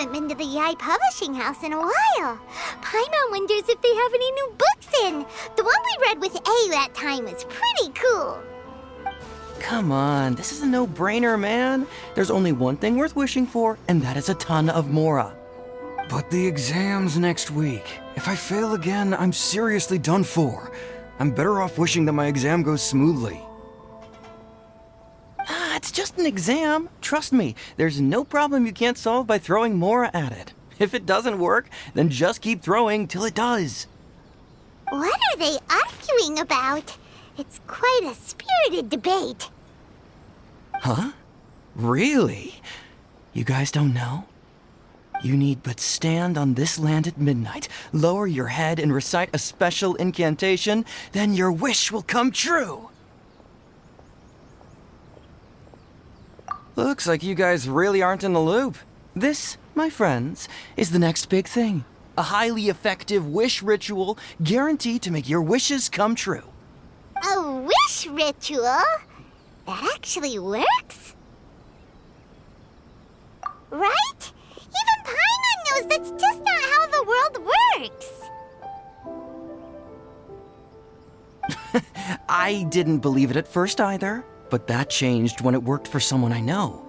haven't been to the Yai Publishing House in a while. Paimon wonders if they have any new books in. The one we read with A that time was pretty cool. Come on, this is a no-brainer, man. There's only one thing worth wishing for, and that is a ton of Mora. But the exam's next week. If I fail again, I'm seriously done for. I'm better off wishing that my exam goes smoothly. It's just an exam. Trust me, there's no problem you can't solve by throwing Mora at it. If it doesn't work, then just keep throwing till it does. What are they arguing about? It's quite a spirited debate. Huh? Really? You guys don't know? You need but stand on this land at midnight, lower your head and recite a special incantation, then your wish will come true. Looks like you guys really aren't in the loop. This, my friends, is the next big thing. A highly effective wish ritual guaranteed to make your wishes come true. A wish ritual? That actually works? Right? Even Paimon knows that's just not how the world works. I didn't believe it at first either, but that changed when it worked for someone I know.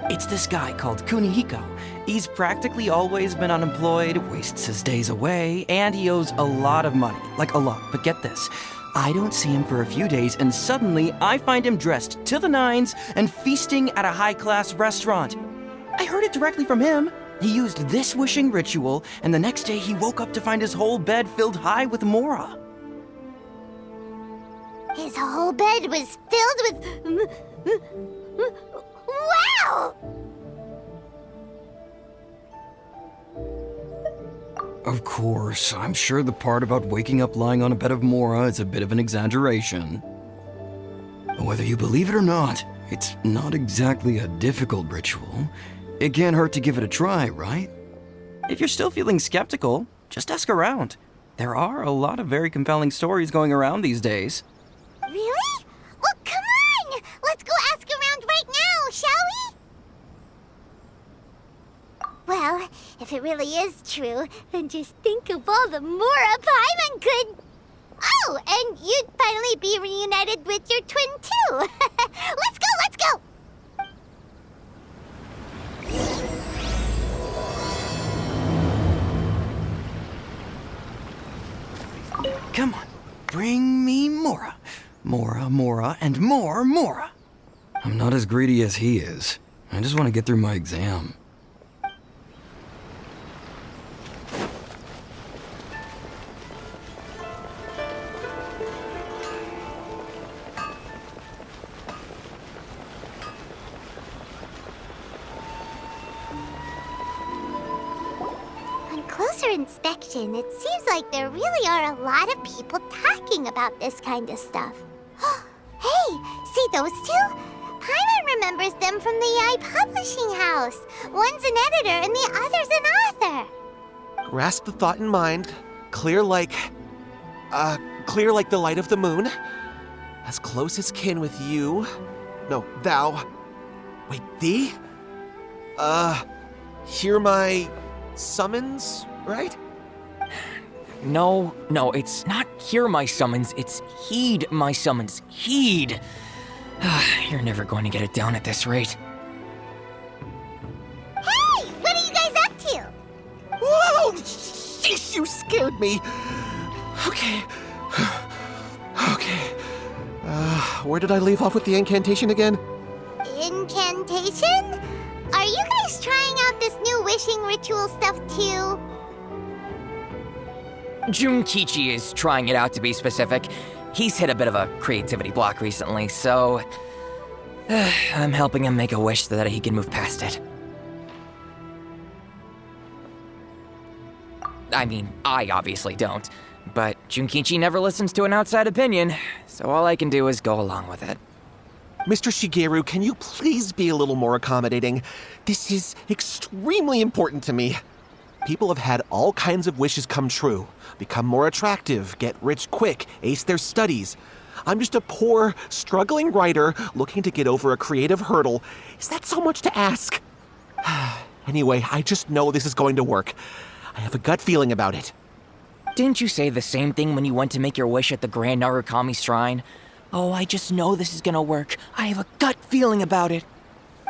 It's this guy called Kunihiko. He's practically always been unemployed, wastes his days away, and he owes a lot of money. Like a lot, but get this. I don't see him for a few days, and suddenly I find him dressed to the nines and feasting at a high-class restaurant. I heard it directly from him. He used this wishing ritual, and the next day he woke up to find his whole bed filled high with Mora. His whole bed was filled with... Wow! Of course, I'm sure the part about waking up lying on a bed of Mora is a bit of an exaggeration. Whether you believe it or not, it's not exactly a difficult ritual. It can't hurt to give it a try, right? If you're still feeling skeptical, just ask around. There are a lot of very compelling stories going around these days. Really? Well, come on! Let's go ask around right now, shall we? Well, if it really is true, then just think of all the Mora Paimon could... Oh, and you'd finally be reunited with your twin, too! Let's go, let's go! Come on, bring me Mora. Mora, Mora, and more Mora. I'm not as greedy as he is. I just want to get through my exam. On closer inspection, it seems like there really are a lot of people talking about this kind of stuff. Hey, see those two? Paimon remembers them from the Yai Publishing House. One's an editor and the other's an author. Grasp the thought in mind. Clear like the light of the moon. As close as kin with you. No, thou. Wait, thee? Hear my summons, right? No, it's not hear my summons, it's heed my summons. Heed! You're never going to get it down at this rate. Hey, what are you guys up to? Whoa! Sheesh, you scared me! Okay. Okay. Where did I leave off with the incantation again? Incantation? Are you guys trying out this new wishing ritual stuff too? Junkichi is trying it out, to be specific. He's hit a bit of a creativity block recently, so... I'm helping him make a wish so that he can move past it. I mean, I obviously don't, but Junkichi never listens to an outside opinion, so all I can do is go along with it. Mr. Shigeru, can you please be a little more accommodating? This is extremely important to me. People have had all kinds of wishes come true. Become more attractive, get rich quick, ace their studies. I'm just a poor, struggling writer looking to get over a creative hurdle. Is that so much to ask? Anyway, I just know this is going to work. I have a gut feeling about it. Didn't you say the same thing when you went to make your wish at the Grand Narukami Shrine? Oh, I just know this is gonna work. I have a gut feeling about it.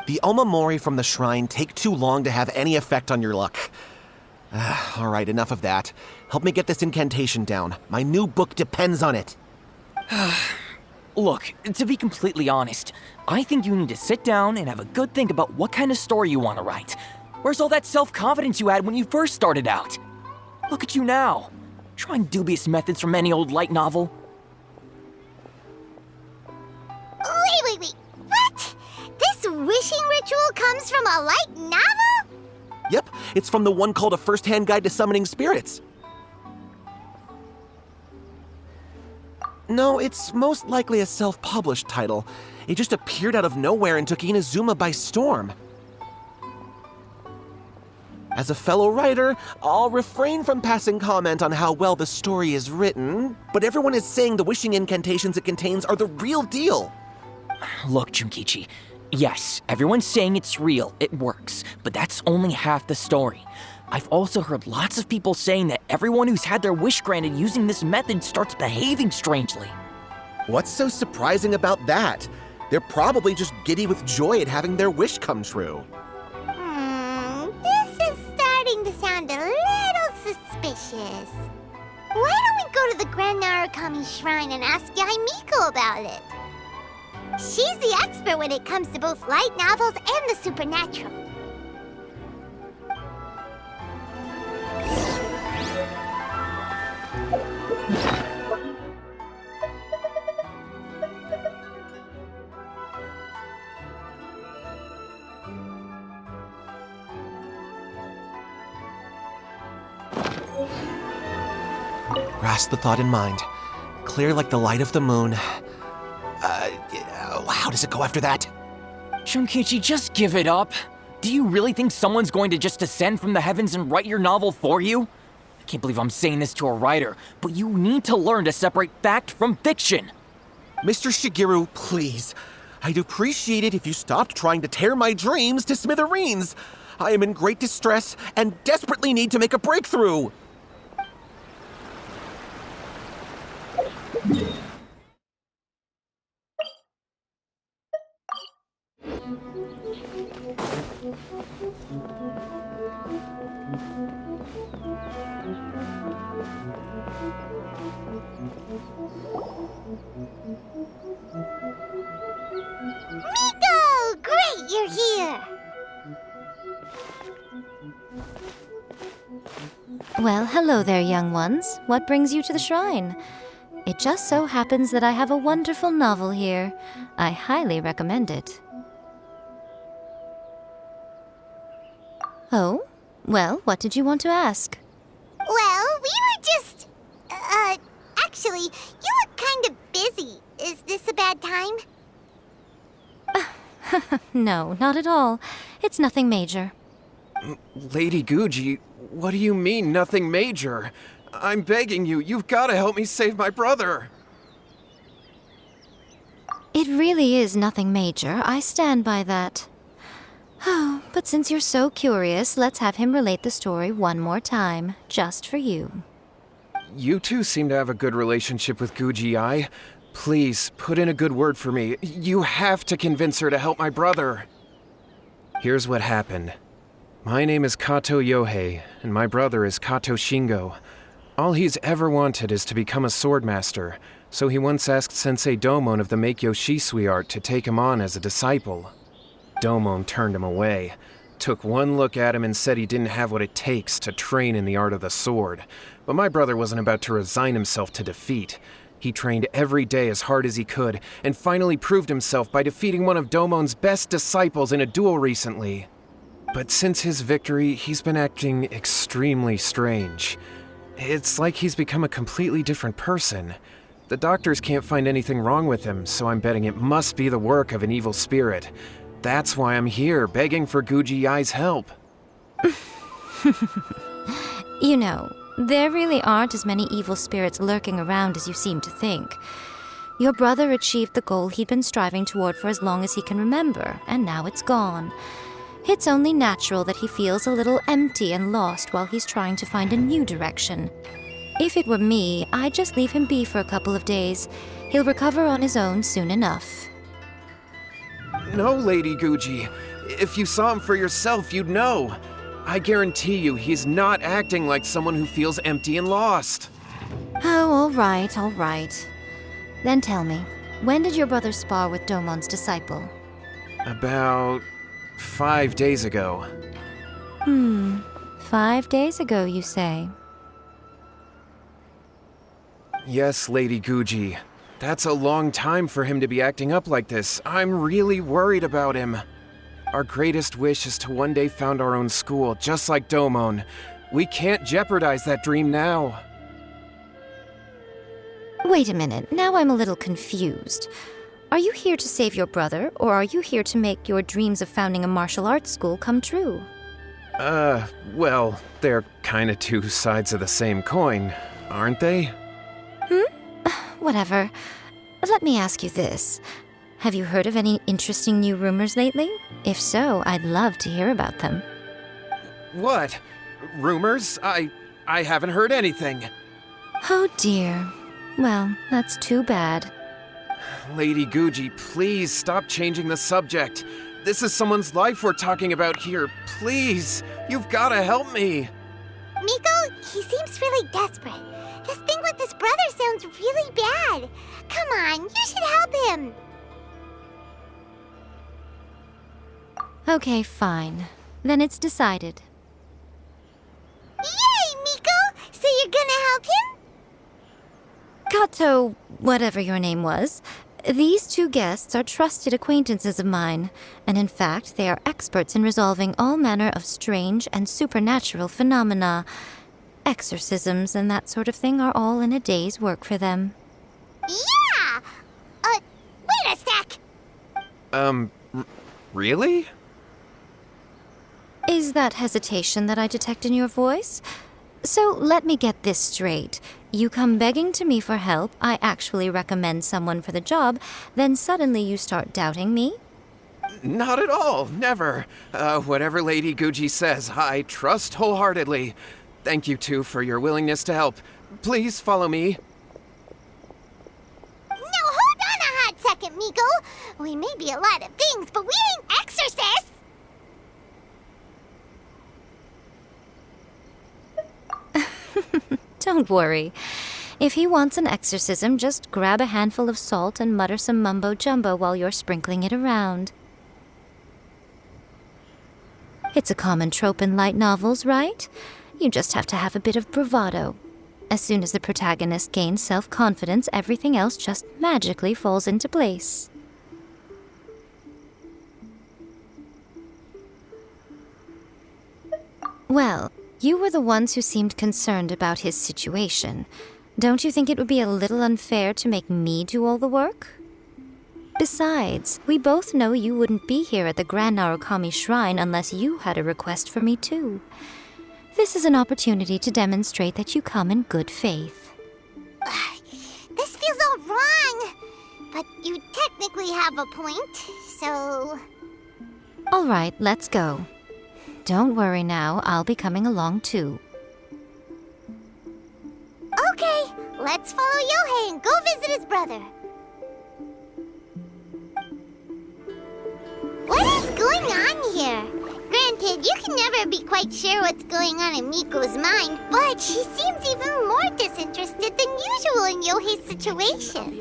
The Omamori from the shrine take too long to have any effect on your luck. All right, enough of that. Help me get this incantation down. My new book depends on it. Look, to be completely honest, I think you need to sit down and have a good think about what kind of story you want to write. Where's all that self-confidence you had when you first started out? Look at you now, trying dubious methods from any old light novel. Wait. What? This wishing ritual comes from a light novel? Yep, it's from the one called A First-Hand Guide to Summoning Spirits. No, it's most likely a self-published title. It just appeared out of nowhere and took Inazuma by storm. As a fellow writer, I'll refrain from passing comment on how well the story is written, but everyone is saying the wishing incantations it contains are the real deal. Look, Junkichi, yes, everyone's saying it's real, it works, but that's only half the story. I've also heard lots of people saying that everyone who's had their wish granted using this method starts behaving strangely. What's so surprising about that? They're probably just giddy with joy at having their wish come true. This is starting to sound a little suspicious. Why don't we go to the Grand Narukami Shrine and ask Yaimiko about it? She's the expert when it comes to both light novels and the supernatural. Grasp the thought in mind. Clear like the light of the moon. How does it go after that? Junkichi, just give it up. Do you really think someone's going to just descend from the heavens and write your novel for you? I can't believe I'm saying this to a writer, but you need to learn to separate fact from fiction. Mr. Shigeru, please. I'd appreciate it if you stopped trying to tear my dreams to smithereens. I am in great distress and desperately need to make a breakthrough. Miko! Great, you're here! Well, hello there, young ones. What brings you to the shrine? It just so happens that I have a wonderful novel here. I highly recommend it. Oh? Well, what did you want to ask? Well, we were just... actually, you look kind of busy. Is this a bad time? No, not at all. It's nothing major. Lady Guji, what do you mean, nothing major? I'm begging you, you've got to help me save my brother. It really is nothing major. I stand by that. Oh, but since you're so curious, let's have him relate the story one more time, just for you. You two seem to have a good relationship with Guji-ai. Please, put in a good word for me. You have to convince her to help my brother. Here's what happened. My name is Kato Yohei, and my brother is Kato Shingo. All he's ever wanted is to become a swordmaster, so he once asked Sensei Domon of the Meikyo Shisui art to take him on as a disciple. Domon turned him away, took one look at him and said he didn't have what it takes to train in the art of the sword. But my brother wasn't about to resign himself to defeat. He trained every day as hard as he could, and finally proved himself by defeating one of Domon's best disciples in a duel recently. But since his victory, he's been acting extremely strange. It's like he's become a completely different person. The doctors can't find anything wrong with him, so I'm betting it must be the work of an evil spirit. That's why I'm here, begging for Guji-ai's help. You know, there really aren't as many evil spirits lurking around as you seem to think. Your brother achieved the goal he'd been striving toward for as long as he can remember, and now it's gone. It's only natural that he feels a little empty and lost while he's trying to find a new direction. If it were me, I'd just leave him be for a couple of days. He'll recover on his own soon enough. No, Lady Guji. If you saw him for yourself, you'd know. I guarantee you he's not acting like someone who feels empty and lost. Oh, all right. Then tell me, when did your brother spar with Domon's disciple? About 5 days ago. 5 days ago, you say? Yes, Lady Guji. That's a long time for him to be acting up like this. I'm really worried about him. Our greatest wish is to one day found our own school, just like Domon. We can't jeopardize that dream now. Wait a minute, now I'm a little confused. Are you here to save your brother, or are you here to make your dreams of founding a martial arts school come true? Well, they're kinda two sides of the same coin, aren't they? Whatever. Let me ask you this. Have you heard of any interesting new rumors lately? If so, I'd love to hear about them. What? Rumors? I haven't heard anything. Oh dear. Well, that's too bad. Lady Guji, please stop changing the subject. This is someone's life we're talking about here. Please, you've gotta help me. Miko, he seems really desperate. This thing with his brother sounds really bad. Come on, you should help him. Okay, fine. Then it's decided. Yay, Miko! So you're gonna help him? Kato, whatever your name was, these two guests are trusted acquaintances of mine, and in fact, they are experts in resolving all manner of strange and supernatural phenomena. Exorcisms and that sort of thing are all in a day's work for them. Yeah! Wait a sec! Really? Is that hesitation that I detect in your voice? So let me get this straight. You come begging to me for help, I actually recommend someone for the job, then suddenly you start doubting me? Not at all, never. Whatever Lady Guji says, I trust wholeheartedly. Thank you two for your willingness to help. Please follow me. Now hold on a hot second, Miko. We may be a lot of things, but we ain't exorcists! Don't worry. If he wants an exorcism, just grab a handful of salt and mutter some mumbo-jumbo while you're sprinkling it around. It's a common trope in light novels, right? You just have to have a bit of bravado. As soon as the protagonist gains self-confidence, everything else just magically falls into place. Well, you were the ones who seemed concerned about his situation. Don't you think it would be a little unfair to make me do all the work? Besides, we both know you wouldn't be here at the Grand Narukami Shrine unless you had a request for me too. This is an opportunity to demonstrate that you come in good faith. This feels all wrong. But you technically have a point, so... All right, let's go. Don't worry now, I'll be coming along too. Okay, let's follow Yohei and go visit his brother. What is going on here? Granted, you can never be quite sure what's going on in Miko's mind, but she seems even more disinterested than usual in Yohei's situation.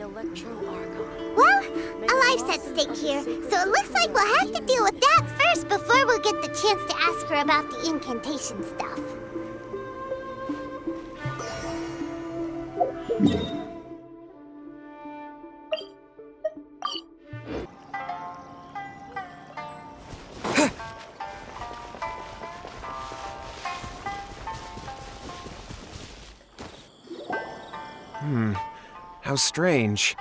Well, a life's at stake here, so it looks like we'll have to deal with that first before we'll get the chance to ask her about the incantation stuff. How strange.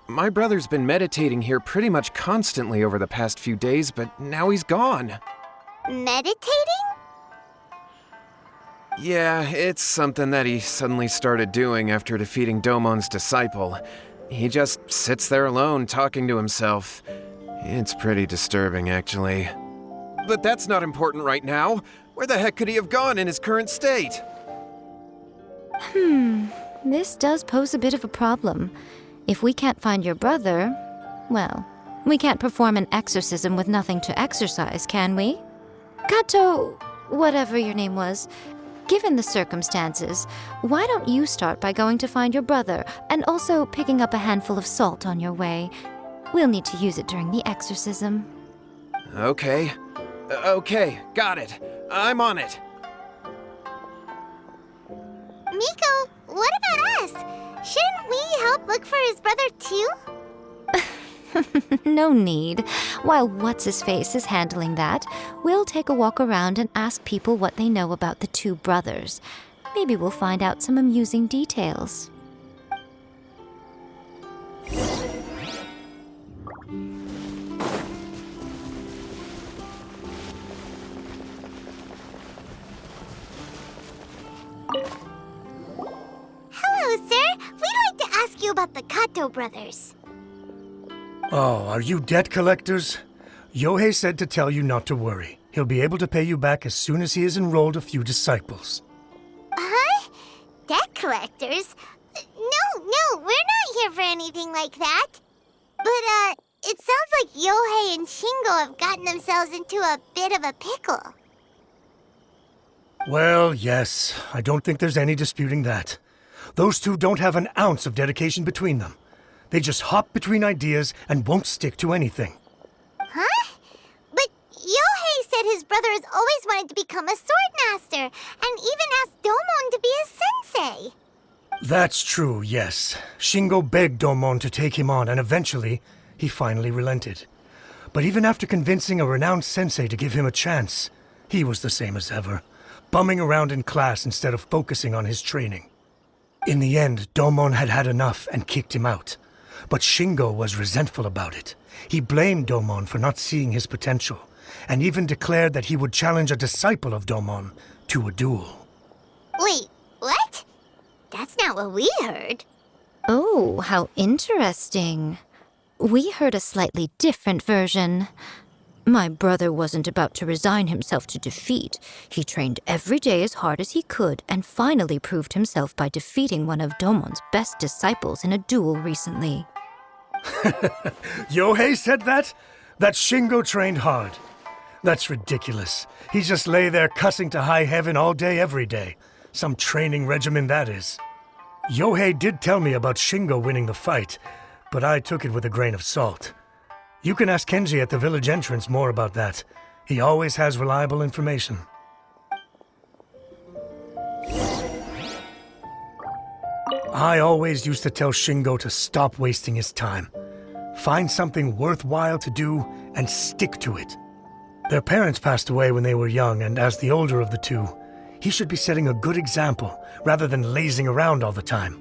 My brother's been meditating here pretty much constantly over the past few days, but now he's gone. Meditating? Yeah, it's something that he suddenly started doing after defeating Domon's disciple. He just sits there alone, talking to himself. It's pretty disturbing, actually. But that's not important right now. Where the heck could he have gone in his current state? This does pose a bit of a problem. If we can't find your brother, well, we can't perform an exorcism with nothing to exorcise, can we? Kato, whatever your name was, given the circumstances, why don't you start by going to find your brother and also picking up a handful of salt on your way? We'll need to use it during the exorcism. Okay. Okay, got it. I'm on it. Miko, what about us? Shouldn't we help look for his brother too? No need. While What's-His-Face is handling that, we'll take a walk around and ask people what they know about the two brothers. Maybe we'll find out some amusing details. Hello, sir. We'd like to ask you about the Kato brothers. Oh, are you debt collectors? Yohei said to tell you not to worry. He'll be able to pay you back as soon as he has enrolled a few disciples. Huh? Debt collectors? No, we're not here for anything like that. But, it sounds like Yohei and Shingo have gotten themselves into a bit of a pickle. Well, yes, I don't think there's any disputing that. Those two don't have an ounce of dedication between them. They just hop between ideas and won't stick to anything. Huh? But Yohei said his brother has always wanted to become a sword master, and even asked Domon to be his sensei. That's true, yes. Shingo begged Domon to take him on, and eventually, he finally relented. But even after convincing a renowned sensei to give him a chance, he was the same as ever, bumming around in class instead of focusing on his training. In the end, Domon had had enough and kicked him out. But Shingo was resentful about it. He blamed Domon for not seeing his potential, and even declared that he would challenge a disciple of Domon to a duel. Wait, what? That's not what we heard. Oh, how interesting. We heard a slightly different version. My brother wasn't about to resign himself to defeat. He trained every day as hard as he could and finally proved himself by defeating one of Domon's best disciples in a duel recently. Yohei said that? That Shingo trained hard. That's ridiculous. He just lay there cussing to high heaven all day, every day. Some training regimen, that is. Yohei did tell me about Shingo winning the fight, but I took it with a grain of salt. You can ask Kenji at the village entrance more about that. He always has reliable information. I always used to tell Shingo to stop wasting his time. Find something worthwhile to do and stick to it. Their parents passed away when they were young, and as the older of the two, he should be setting a good example rather than lazing around all the time.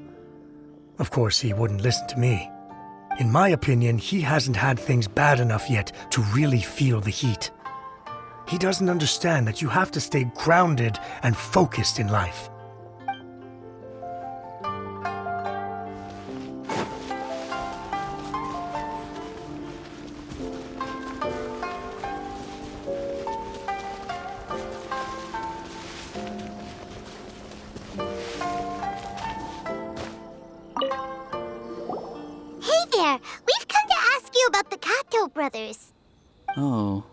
Of course, he wouldn't listen to me. In my opinion, he hasn't had things bad enough yet to really feel the heat. He doesn't understand that you have to stay grounded and focused in life. We've come to ask you about the Kato brothers. Oh,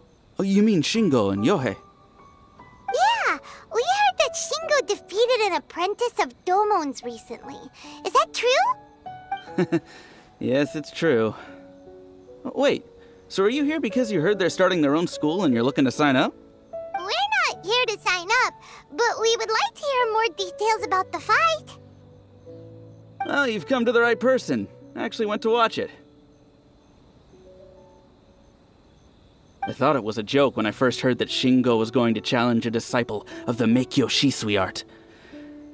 you mean Shingo and Yohei? Yeah, we heard that Shingo defeated an apprentice of Domon's recently. Is that true? Yes, it's true. Wait, so are you here because you heard they're starting their own school and you're looking to sign up? We're not here to sign up, but we would like to hear more details about the fight. Well, you've come to the right person. I actually went to watch it. I thought it was a joke when I first heard that Shingo was going to challenge a disciple of the Meikyo Shisui art.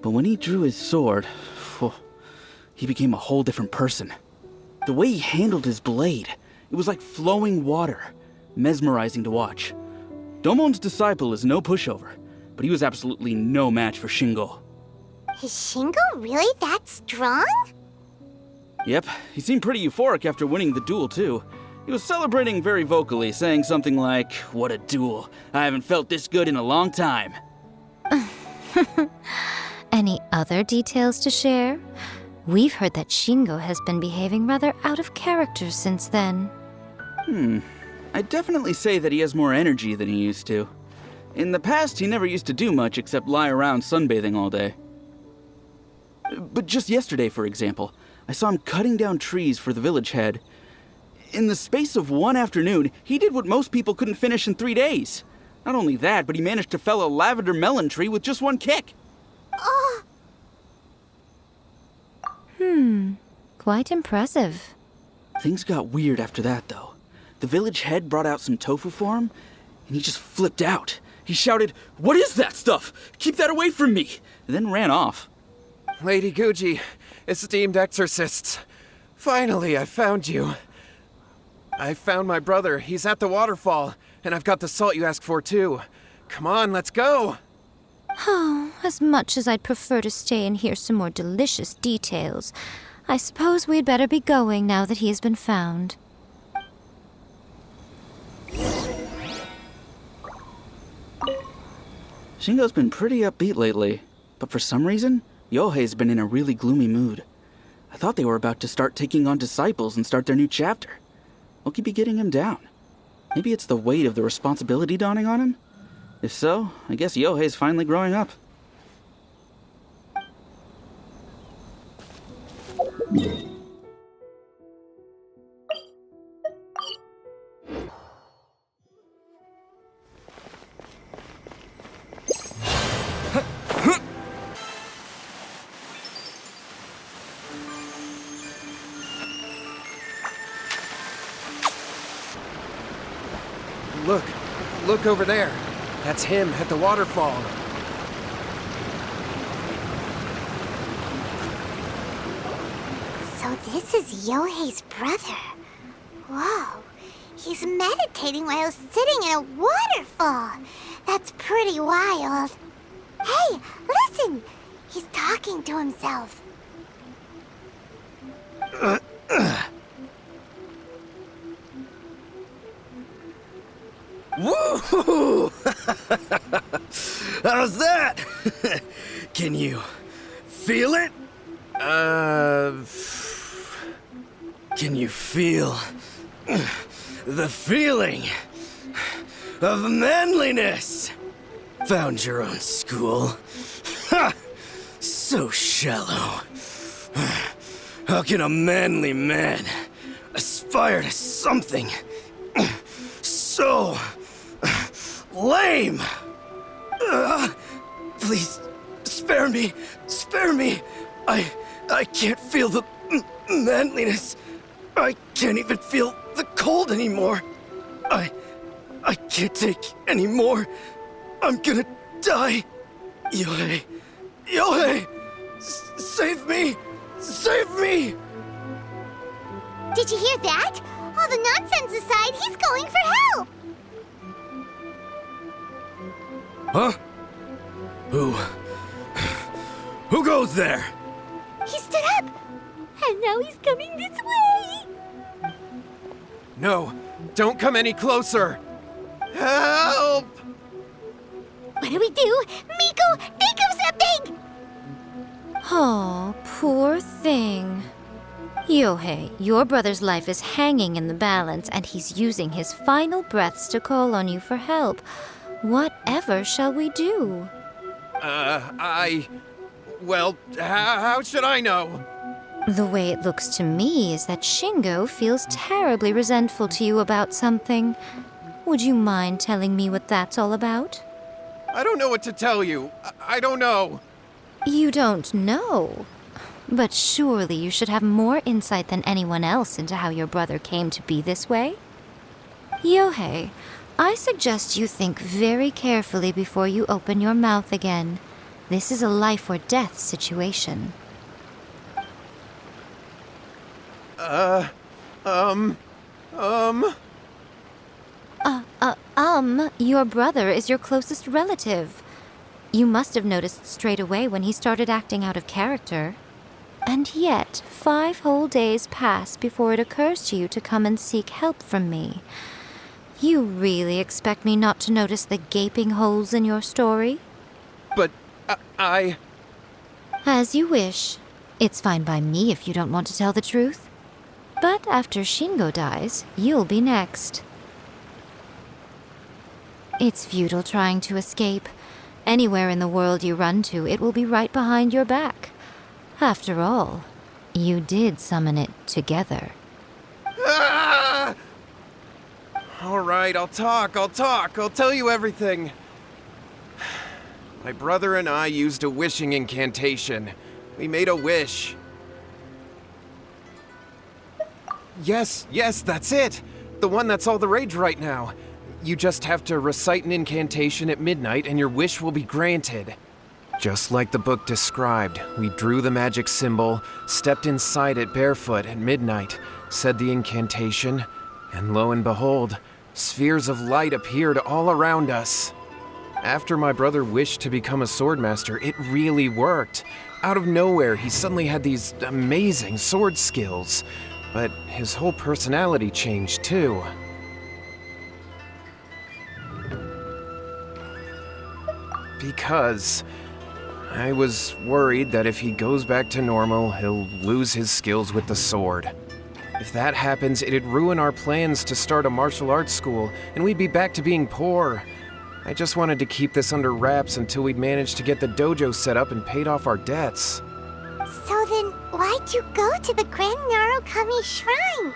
But when he drew his sword, he became a whole different person. The way he handled his blade, it was like flowing water, mesmerizing to watch. Domon's disciple is no pushover, but he was absolutely no match for Shingo. Is Shingo really that strong? Yep, he seemed pretty euphoric after winning the duel too. He was celebrating very vocally, saying something like, "What a duel. I haven't felt this good in a long time." Any other details to share? We've heard that Shingo has been behaving rather out of character since then. I'd definitely say that he has more energy than he used to. In the past, he never used to do much except lie around sunbathing all day. But just yesterday, for example, I saw him cutting down trees for the village head. In the space of one afternoon, he did what most people couldn't finish in 3 days. Not only that, but he managed to fell a lavender melon tree with just one kick. Quite impressive. Things got weird after that, though. The village head brought out some tofu for him, and he just flipped out. He shouted, "What is that stuff? Keep that away from me!" and then ran off. Lady Guji, esteemed exorcists. Finally, I found you. I found my brother. He's at the waterfall, and I've got the salt you asked for, too. Come on, let's go! Oh, as much as I'd prefer to stay and hear some more delicious details, I suppose we'd better be going now that he has been found. Shingo's been pretty upbeat lately, but for some reason, Yohei's been in a really gloomy mood. I thought they were about to start taking on disciples and start their new chapter. What could be getting him down? Maybe it's the weight of the responsibility dawning on him? If so, I guess Yohei's finally growing up. Look over there. That's him at the waterfall. So this is Yohei's brother. Whoa. He's meditating while sitting in a waterfall. That's pretty wild. Hey, listen! He's talking to himself. Woo! How's that? Can you feel it? Can you feel the feeling of manliness? Found your own school. Ha! So shallow. How can a manly man aspire to something so lame? Please, spare me. Spare me. I can't feel the manliness. I can't even feel the cold anymore. I can't take any more. I'm gonna die. Yohei. Yohei! Save me! Save me! Did you hear that? All the nonsense aside, he's going for help! Huh? Who goes there? He stood up! And now he's coming this way! No, don't come any closer. Help! What do we do? Miko, think of something! Oh, poor thing. Yohei, your brother's life is hanging in the balance, and he's using his final breaths to call on you for help. Whatever shall we do? Well, how should I know? The way it looks to me is that Shingo feels terribly resentful to you about something. Would you mind telling me what that's all about? I don't know what to tell you. I don't know. You don't know? But surely you should have more insight than anyone else into how your brother came to be this way? Yohei, I suggest you think very carefully before you open your mouth again. This is a life or death situation. Your brother is your closest relative. You must have noticed straight away when he started acting out of character. And yet, 5 whole days pass before it occurs to you to come and seek help from me. You really expect me not to notice the gaping holes in your story? But I... As you wish. It's fine by me if you don't want to tell the truth. But after Shingo dies, you'll be next. It's futile trying to escape. Anywhere in the world you run to, it will be right behind your back. After all, you did summon it together. Ah! All right, I'll talk. I'll tell you everything. My brother and I used a wishing incantation. We made a wish. Yes, that's it. The one that's all the rage right now. You just have to recite an incantation at midnight and your wish will be granted. Just like the book described, we drew the magic symbol, stepped inside it barefoot at midnight, said the incantation, and lo and behold, spheres of light appeared all around us. After my brother wished to become a swordmaster, it really worked. Out of nowhere, he suddenly had these amazing sword skills, but his whole personality changed too. Because I was worried that if he goes back to normal, he'll lose his skills with the sword. If that happens, it'd ruin our plans to start a martial arts school, and we'd be back to being poor. I just wanted to keep this under wraps until we'd managed to get the dojo set up and paid off our debts. So then, why'd you go to the Grand Narukami Shrine?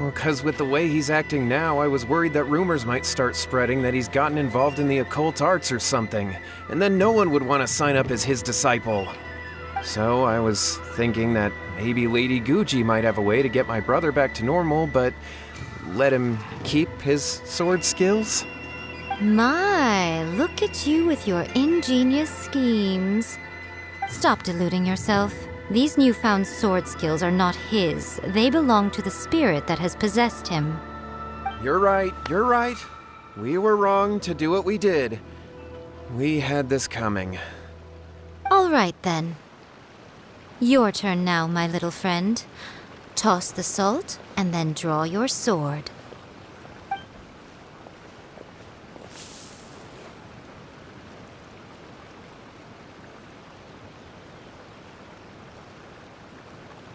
Well, 'cause with the way he's acting now, I was worried that rumors might start spreading that he's gotten involved in the occult arts or something, and then no one would want to sign up as his disciple. So I was thinking that maybe Lady Guji might have a way to get my brother back to normal, but let him keep his sword skills? My, look at you with your ingenious schemes. Stop deluding yourself. These newfound sword skills are not his. They belong to the spirit that has possessed him. You're right. We were wrong to do what we did. We had this coming. All right, then. Your turn now, my little friend. Toss the salt, and then draw your sword.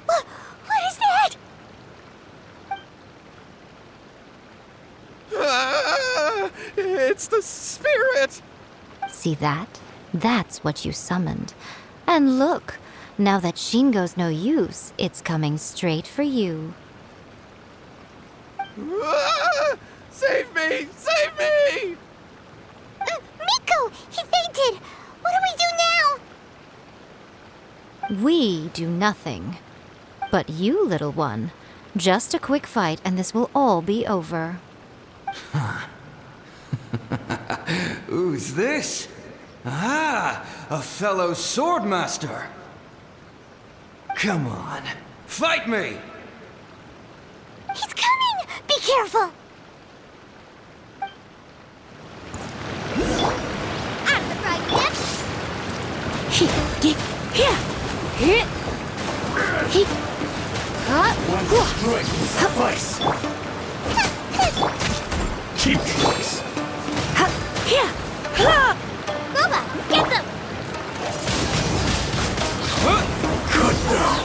What is that? Ah, it's the spirit! See that? That's what you summoned. And look, now that Shingo's no use, it's coming straight for you. Ah, save me! Save me! Miko! He fainted! What do we do now? We do nothing. But you, little one, just a quick fight and this will all be over. Who's this? Ah, a fellow swordmaster. Come on, fight me! He's coming! Be careful! Out of the right Keep choice. Booba, get them! Good now.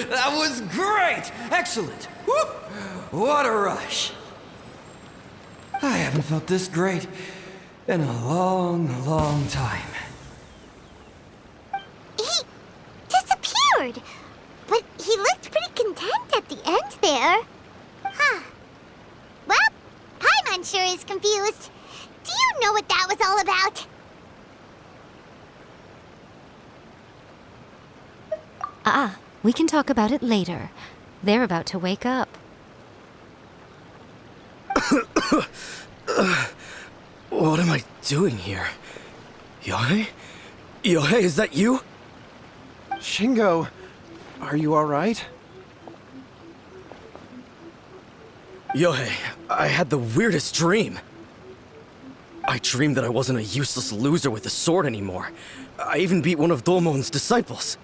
That was great! Excellent! Whoop! What a rush! I haven't felt this great in a long, long time. He disappeared! But he looked pretty content at the end there. Huh. Well, Paimon sure is confused. Do you know what that was all about? We can talk about it later. They're about to wake up. What am I doing here? Yohei? Yohei, is that you? Shingo, are you alright? Yohei, I had the weirdest dream. I dreamed that I wasn't a useless loser with a sword anymore. I even beat one of Dolmon's disciples.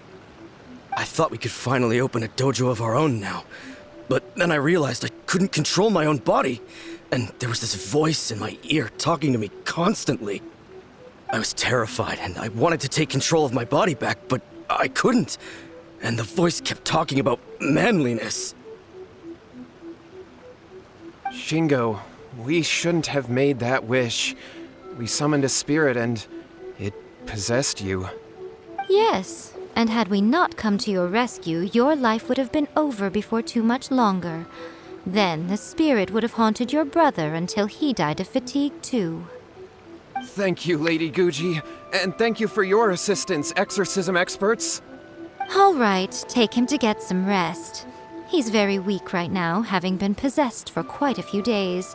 I thought we could finally open a dojo of our own now. But then I realized I couldn't control my own body, and there was this voice in my ear talking to me constantly. I was terrified, and I wanted to take control of my body back, but I couldn't. And the voice kept talking about manliness. Shingo, we shouldn't have made that wish. We summoned a spirit and it possessed you. Yes, and had we not come to your rescue, your life would have been over before too much longer. Then the spirit would have haunted your brother until he died of fatigue too. Thank you, Lady Guji, and thank you for your assistance, exorcism experts. All right, take him to get some rest. He's very weak right now, having been possessed for quite a few days.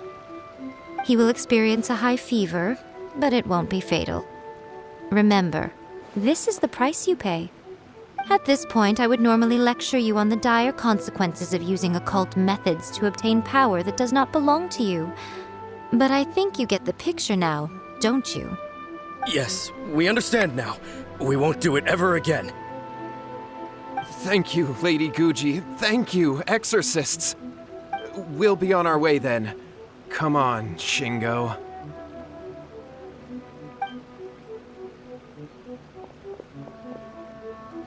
He will experience a high fever, but it won't be fatal. Remember, this is the price you pay. At this point, I would normally lecture you on the dire consequences of using occult methods to obtain power that does not belong to you. But I think you get the picture now, don't you? Yes, we understand now. We won't do it ever again. Thank you, Lady Guji. Thank you, exorcists. We'll be on our way then. Come on, Shingo.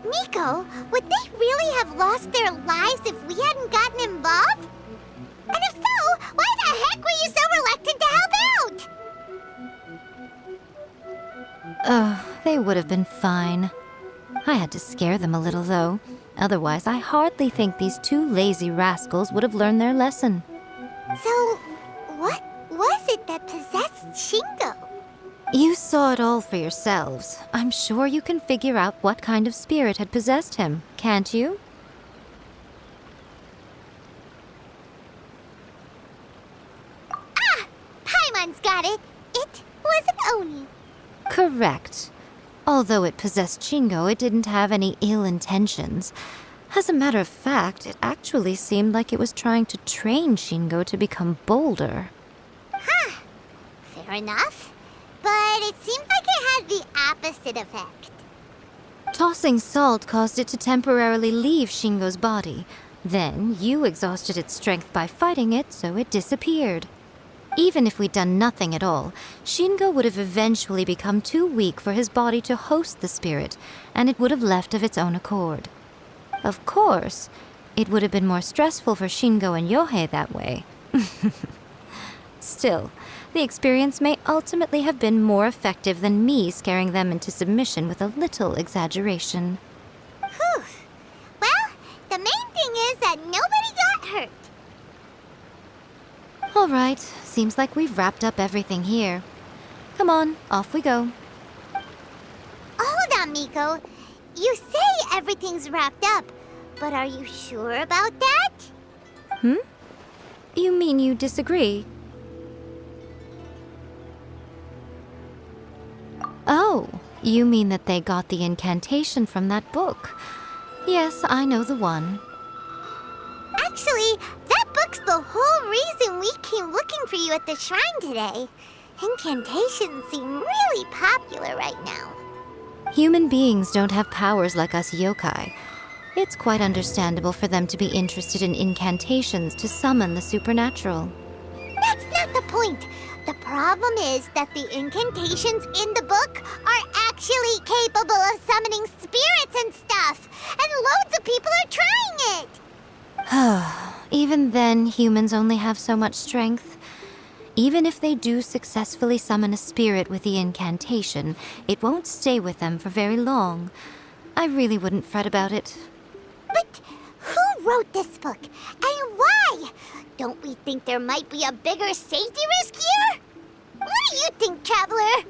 Miko, would they really have lost their lives if we hadn't gotten involved? And if so, why the heck were you so reluctant to help out? Oh, they would have been fine. I had to scare them a little, though. Otherwise, I hardly think these two lazy rascals would have learned their lesson. So, what was it that possessed Shingo? You saw it all for yourselves. I'm sure you can figure out what kind of spirit had possessed him, can't you? Ah! Paimon's got it! It was an Oni. Correct. Although it possessed Shingo, it didn't have any ill intentions. As a matter of fact, it actually seemed like it was trying to train Shingo to become bolder. Huh. Fair enough. But it seems like it had the opposite effect. Tossing salt caused it to temporarily leave Shingo's body. Then, you exhausted its strength by fighting it, so it disappeared. Even if we'd done nothing at all, Shingo would have eventually become too weak for his body to host the spirit, and it would have left of its own accord. Of course, it would have been more stressful for Shingo and Yohei that way. Still, the experience may ultimately have been more effective than me scaring them into submission with a little exaggeration. Whew. Well, the main thing is that nobody got hurt. All right, seems like we've wrapped up everything here. Come on, off we go. Hold on, Miko. You say everything's wrapped up, but are you sure about that? You mean you disagree? Oh, you mean that they got the incantation from that book. Yes, I know the one. Actually, that book's the whole reason we came looking for you at the shrine today. Incantations seem really popular right now. Human beings don't have powers like us yokai. It's quite understandable for them to be interested in incantations to summon the supernatural. That's not the point. The problem is that the incantations in the book are actually capable of summoning spirits and stuff, and loads of people are trying it. Even then, humans only have so much strength. Even if they do successfully summon a spirit with the incantation, it won't stay with them for very long. I really wouldn't fret about it. But who wrote this book, and why? Don't we think there might be a bigger safety risk here? What do you think, Traveler?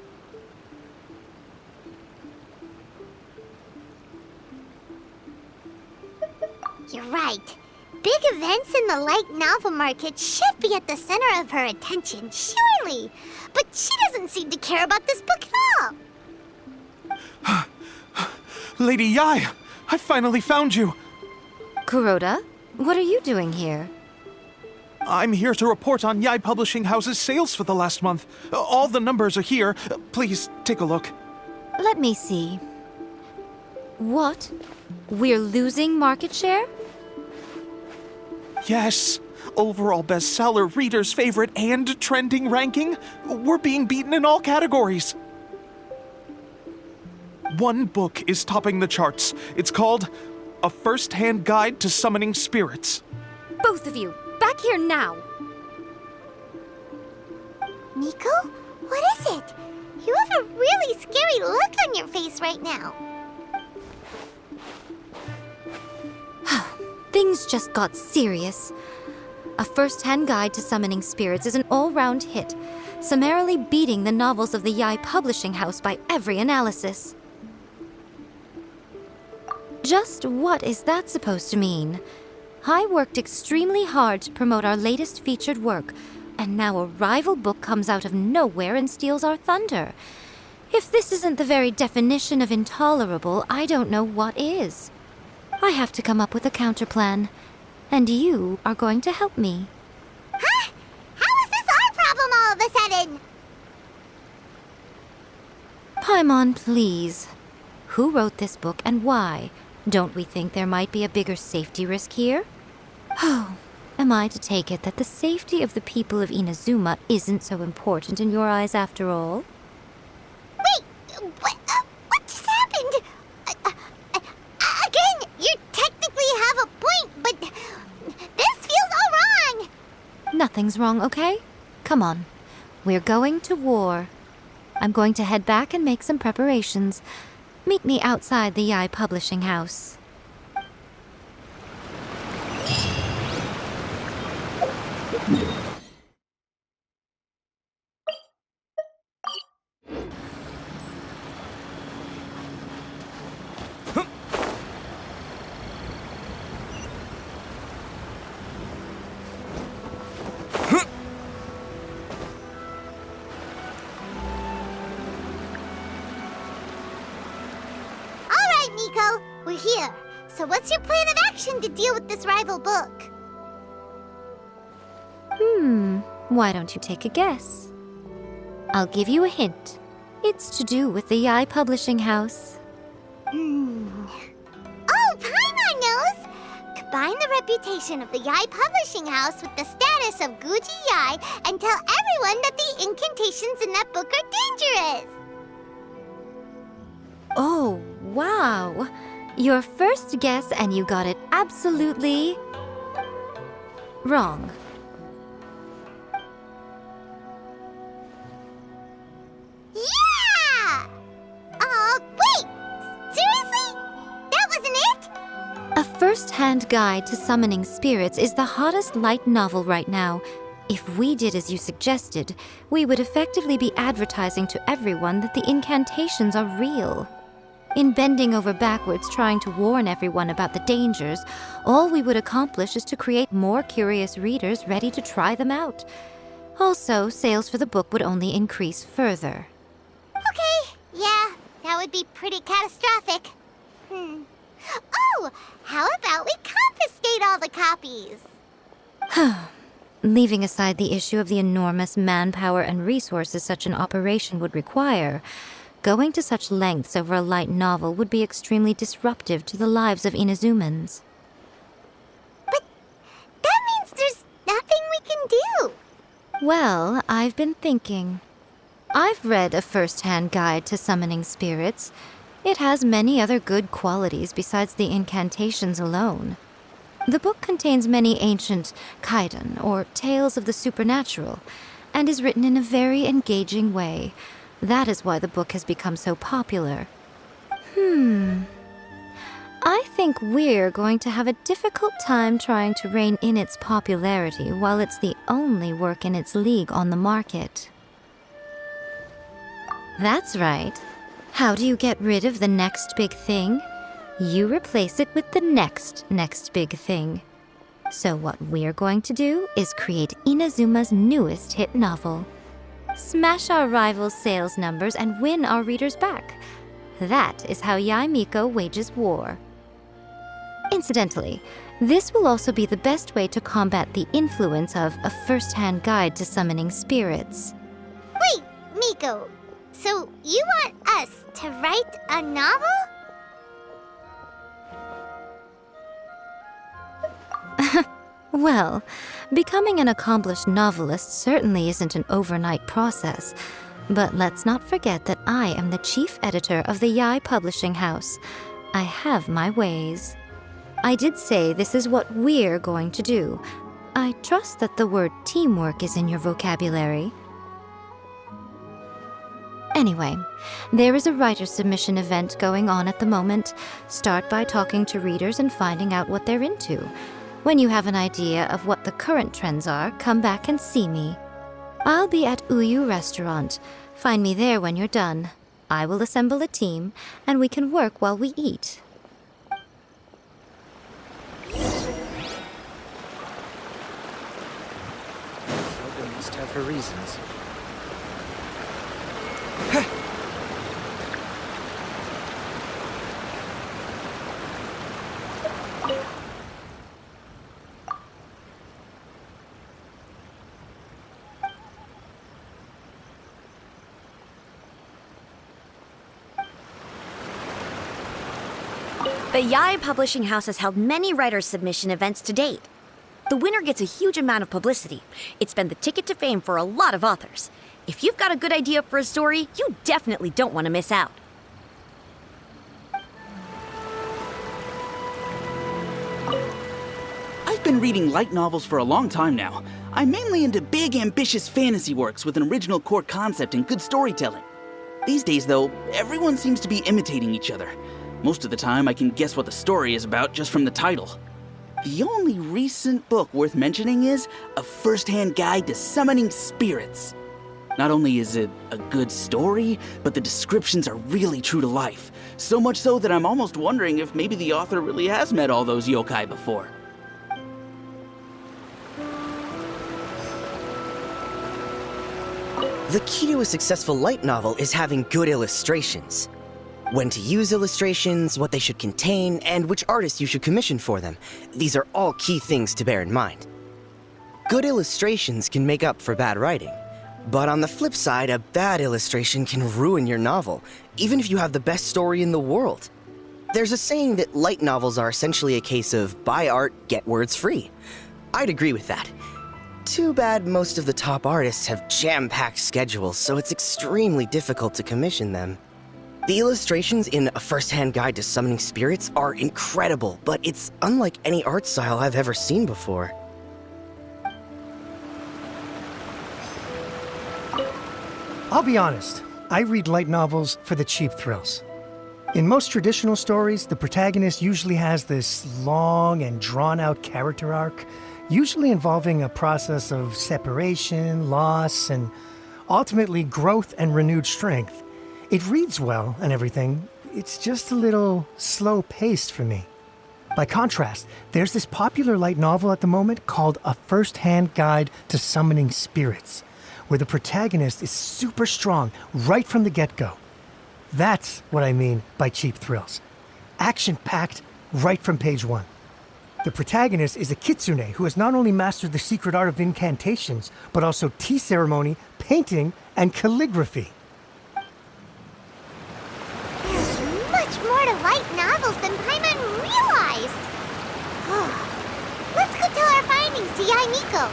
You're right. Big events in the light novel market should be at the center of her attention, surely. But she doesn't seem to care about this book at all. Lady Yai, I finally found you. Kuroda, what are you doing here? I'm here to report on Yai Publishing House's sales for the last month. All the numbers are here. Please take a look. Let me see. What? We're losing market share? Yes. Overall bestseller, readers' favorite, and trending ranking. We're being beaten in all categories. One book is topping the charts. It's called A First-Hand Guide to Summoning Spirits. Both of you, back here now! Nico, what is it? You have a really scary look on your face right now. Things just got serious. A First-Hand Guide to Summoning Spirits is an all-round hit, summarily beating the novels of the Yai Publishing House by every analysis. Just what is that supposed to mean? I worked extremely hard to promote our latest featured work, and now a rival book comes out of nowhere and steals our thunder. If this isn't the very definition of intolerable, I don't know what is. I have to come up with a counterplan, and you are going to help me. Huh? How is this our problem all of a sudden? Paimon, please. Who wrote this book and why? Don't we think there might be a bigger safety risk here? Oh, am I to take it that the safety of the people of Inazuma isn't so important in your eyes after all? Wait, what just happened? Again, you technically have a point, but this feels all wrong. Nothing's wrong, okay? Come on. We're going to war. I'm going to head back and make some preparations. Meet me outside the Yai Publishing House. Nico, we're here. So what's your plan of action to deal with this rival book? Why don't you take a guess? I'll give you a hint. It's to do with the Yai Publishing House. Oh, Paimon knows! Combine the reputation of the Yai Publishing House with the status of Guji Yai and tell everyone that the incantations in that book are dangerous! Oh, wow. Your first guess and you got it absolutely wrong. Yeah! Wait! Seriously? That wasn't it? A First-Hand Guide to Summoning Spirits is the hottest light novel right now. If we did as you suggested, we would effectively be advertising to everyone that the incantations are real. In bending over backwards trying to warn everyone about the dangers, all we would accomplish is to create more curious readers ready to try them out. Also, sales for the book would only increase further. Okay, yeah, that would be pretty catastrophic. Oh, how about we confiscate all the copies? Leaving aside the issue of the enormous manpower and resources such an operation would require, going to such lengths over a light novel would be extremely disruptive to the lives of Inazumans. But that means there's nothing we can do. Well, I've been thinking. I've read A First-Hand Guide to Summoning Spirits. It has many other good qualities besides the incantations alone. The book contains many ancient kaidan, or tales of the supernatural, and is written in a very engaging way. That is why the book has become so popular. I think we're going to have a difficult time trying to rein in its popularity while it's the only work in its league on the market. That's right. How do you get rid of the next big thing? You replace it with the next big thing. So what we're going to do is create Inazuma's newest hit novel. Smash our rivals' sales numbers and win our readers back. That is how Yae Miko wages war. Incidentally, This will also be the best way to combat the influence of a first-hand guide to summoning spirits. Wait, Miko. So you want us to write a novel? Well, becoming an accomplished novelist certainly isn't an overnight process. But let's not forget that I am the chief editor of the Yai Publishing House. I have my ways. I did say this is what we're going to do. I trust that the word teamwork is in your vocabulary. Anyway, there is a writer submission event going on at the moment. Start by talking to readers and finding out what they're into. When you have an idea of what the current trends are, come back and see me. I'll be at Uyu Restaurant. Find me there when you're done. I will assemble a team, and we can work while we eat. Shogun must have her reasons. The Yai Publishing House has held many writers' submission events to date. The winner gets a huge amount of publicity. It's been the ticket to fame for a lot of authors. If you've got a good idea for a story, you definitely don't want to miss out. I've been reading light novels for a long time now. I'm mainly into big, ambitious fantasy works with an original core concept and good storytelling. These days, though, everyone seems to be imitating each other. Most of the time, I can guess what the story is about just from the title. The only recent book worth mentioning is A First-Hand Guide to Summoning Spirits. Not only is it a good story, but the descriptions are really true to life. So much so that I'm almost wondering if maybe the author really has met all those yokai before. The key to a successful light novel is having good illustrations. When to use illustrations, what they should contain, and which artists you should commission for them. These are all key things to bear in mind. Good illustrations can make up for bad writing. But on the flip side, a bad illustration can ruin your novel, even if you have the best story in the world. There's a saying that light novels are essentially a case of buy art, get words free. I'd agree with that. Too bad most of the top artists have jam-packed schedules, so it's extremely difficult to commission them. The illustrations in A First-Hand Guide to Summoning Spirits are incredible, but it's unlike any art style I've ever seen before. I'll be honest, I read light novels for the cheap thrills. In most traditional stories, the protagonist usually has this long and drawn-out character arc, usually involving a process of separation, loss, and ultimately growth and renewed strength. It reads well and everything, it's just a little slow-paced for me. By contrast, there's this popular light novel at the moment called A First-Hand Guide to Summoning Spirits, where the protagonist is super strong right from the get-go. That's what I mean by cheap thrills. Action-packed right from page one. The protagonist is a kitsune who has not only mastered the secret art of incantations, but also tea ceremony, painting, and calligraphy. There's much more to light novels than Paimon realized. Let's go tell our findings to Yae Miko.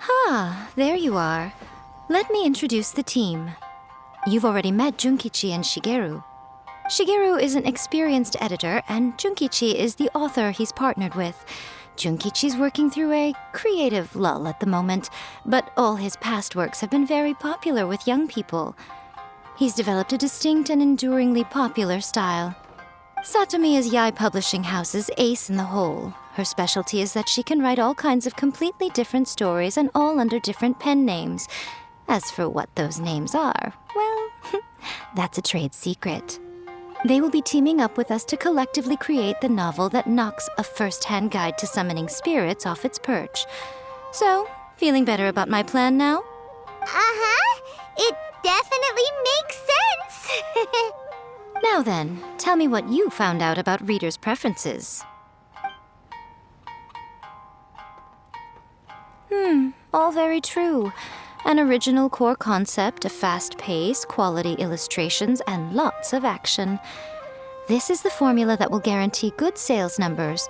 Ah, there you are. Let me introduce the team. You've already met Junkichi and Shigeru. Shigeru is an experienced editor, and Junkichi is the author he's partnered with. Junkichi's working through a creative lull at the moment, but all his past works have been very popular with young people. He's developed a distinct and enduringly popular style. Satomi is Yai Publishing House's ace in the hole. Her specialty is that she can write all kinds of completely different stories and all under different pen names. As for what those names are, well, that's a trade secret. They will be teaming up with us to collectively create the novel that knocks A First-Hand Guide to Summoning Spirits off its perch. So, Feeling better about my plan now? Uh-huh. It definitely makes sense. Now then, tell me what you found out about readers' preferences. All very true. An original core concept, a fast pace, quality illustrations, and lots of action. This is the formula that will guarantee good sales numbers.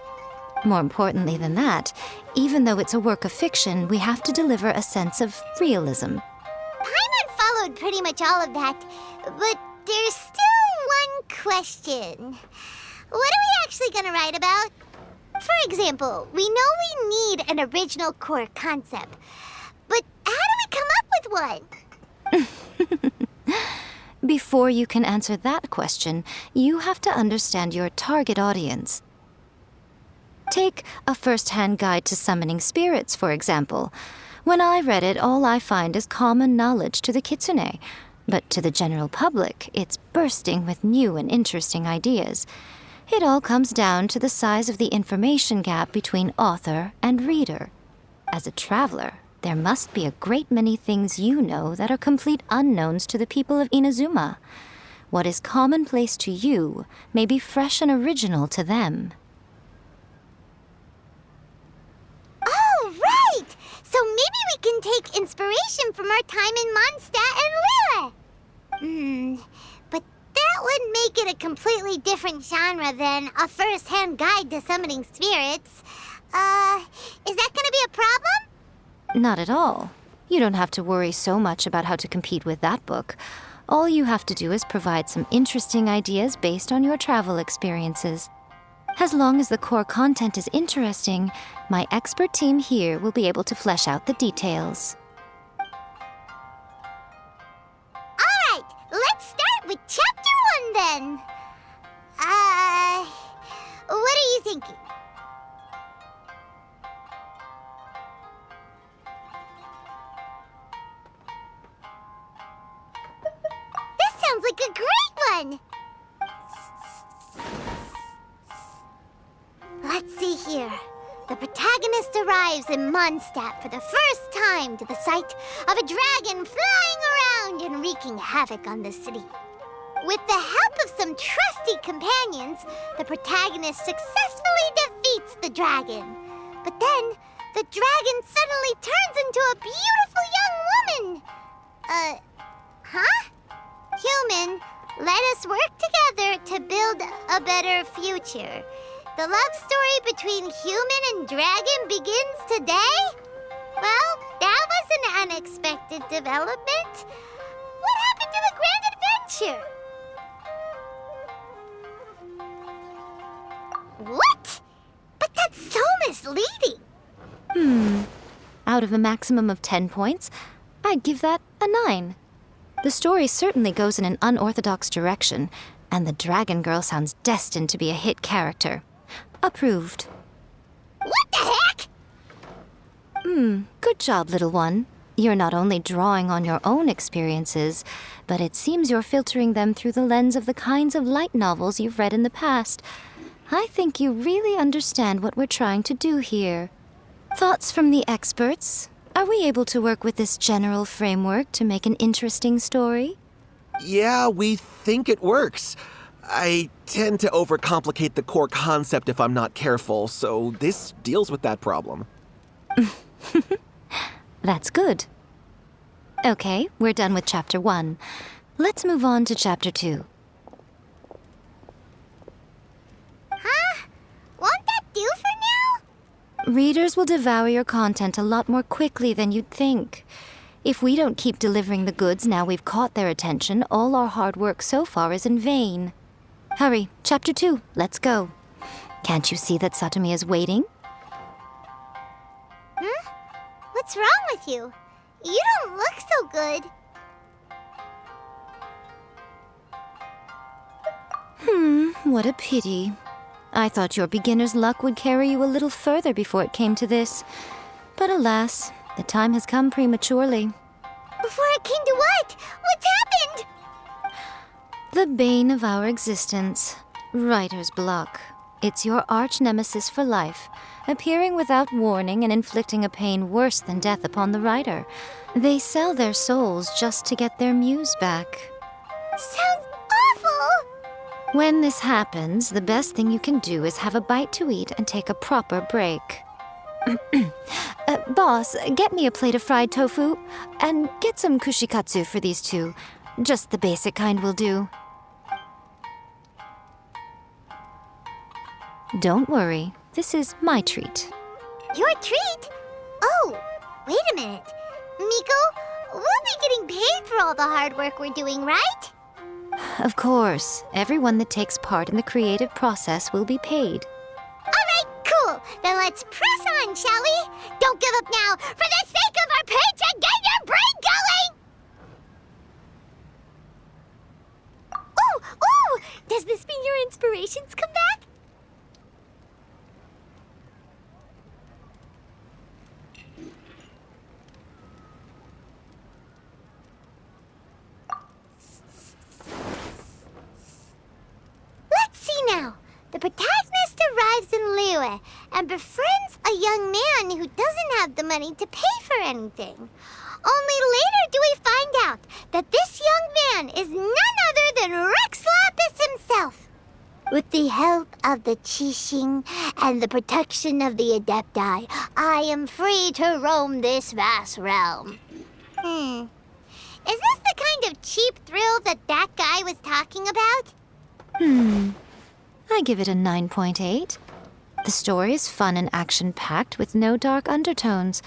More importantly than that, even though it's a work of fiction, we have to deliver a sense of realism. Paimon followed pretty much all of that, but there's still one question. What are we actually gonna write about? For example, we know we need an original core concept, but how do we come up with one? Before you can answer that question, you have to understand your target audience. Take a first-hand guide to summoning spirits, for example. When I read it, all I find is common knowledge to the kitsune. But to the general public, it's bursting with new and interesting ideas. It all comes down to the size of the information gap between author and reader. As a traveler, there must be a great many things you know that are complete unknowns to the people of Inazuma. What is commonplace to you may be fresh and original to them. Oh, right! So maybe we can take inspiration from our time in Mondstadt and Liyue. But that would make it a completely different genre than a first-hand guide to summoning spirits. Is that gonna be a problem? Not at all. You don't have to worry so much about how to compete with that book. All you have to do is provide some interesting ideas based on your travel experiences. As long as the core content is interesting, my expert team here will be able to flesh out the details. Alright, let's start with Chapter 1 then. What are you thinking? This sounds like a great one! Let's see here. The protagonist arrives in Mondstadt for the first time to the sight of a dragon flying around and wreaking havoc on the city. With the help of some trusty companions, the protagonist successfully defeats the dragon. But then, the dragon suddenly turns into a beautiful young woman. Human, let us work together to build a better future. The love story between human and dragon begins today? Well, that was an unexpected development. What happened to the grand adventure? What? But that's so misleading. Out of a maximum of 10 points, I'd give that a 9. The story certainly goes in an unorthodox direction, and the Dragon Girl sounds destined to be a hit character. Approved. What the heck? Good job, little one. You're not only drawing on your own experiences, but it seems you're filtering them through the lens of the kinds of light novels you've read in the past. I think you really understand what we're trying to do here. Thoughts from the experts? Are we able to work with this general framework to make an interesting story? Yeah, we think it works. I tend to overcomplicate the core concept if I'm not careful, so this deals with that problem. That's good. Okay, we're done with Chapter 1. Let's move on to Chapter 2. Won't that do for now? Readers will devour your content a lot more quickly than you'd think. If we don't keep delivering the goods now we've caught their attention, all our hard work so far is in vain. Hurry, Chapter 2, let's go. Can't you see that Satomi is waiting? What's wrong with you? You don't look so good. What a pity. I thought your beginner's luck would carry you a little further before it came to this. But alas, the time has come prematurely. Before it came to what? What's happened? The bane of our existence, writer's block. It's your arch nemesis for life, appearing without warning and inflicting a pain worse than death upon the writer. They sell their souls just to get their muse back. Sounds awful! When this happens, the best thing you can do is have a bite to eat and take a proper break. Boss, get me a plate of fried tofu, and get some kushikatsu for these two. Just the basic kind will do. Don't worry, this is my treat. Your treat? Oh, wait a minute. Miko, we'll be getting paid for all the hard work we're doing, right? Of course, everyone that takes part in the creative process will be paid. Alright, cool. Then let's press on, shall we? Don't give up now. For the sake of our paycheck, get your brain going! Ooh! Does this mean your inspirations come back? Let's see now. The protagonist arrives in Liyue and befriends a young man who doesn't have the money to pay for anything. Only later do we find out that this young man is none other than Rex Lapis himself. With the help of the Qixing and the protection of the Adepti, I am free to roam this vast realm. Is this the kind of cheap thrill that guy was talking about? I give it a 9.8. The story is fun and action-packed with no dark undertones.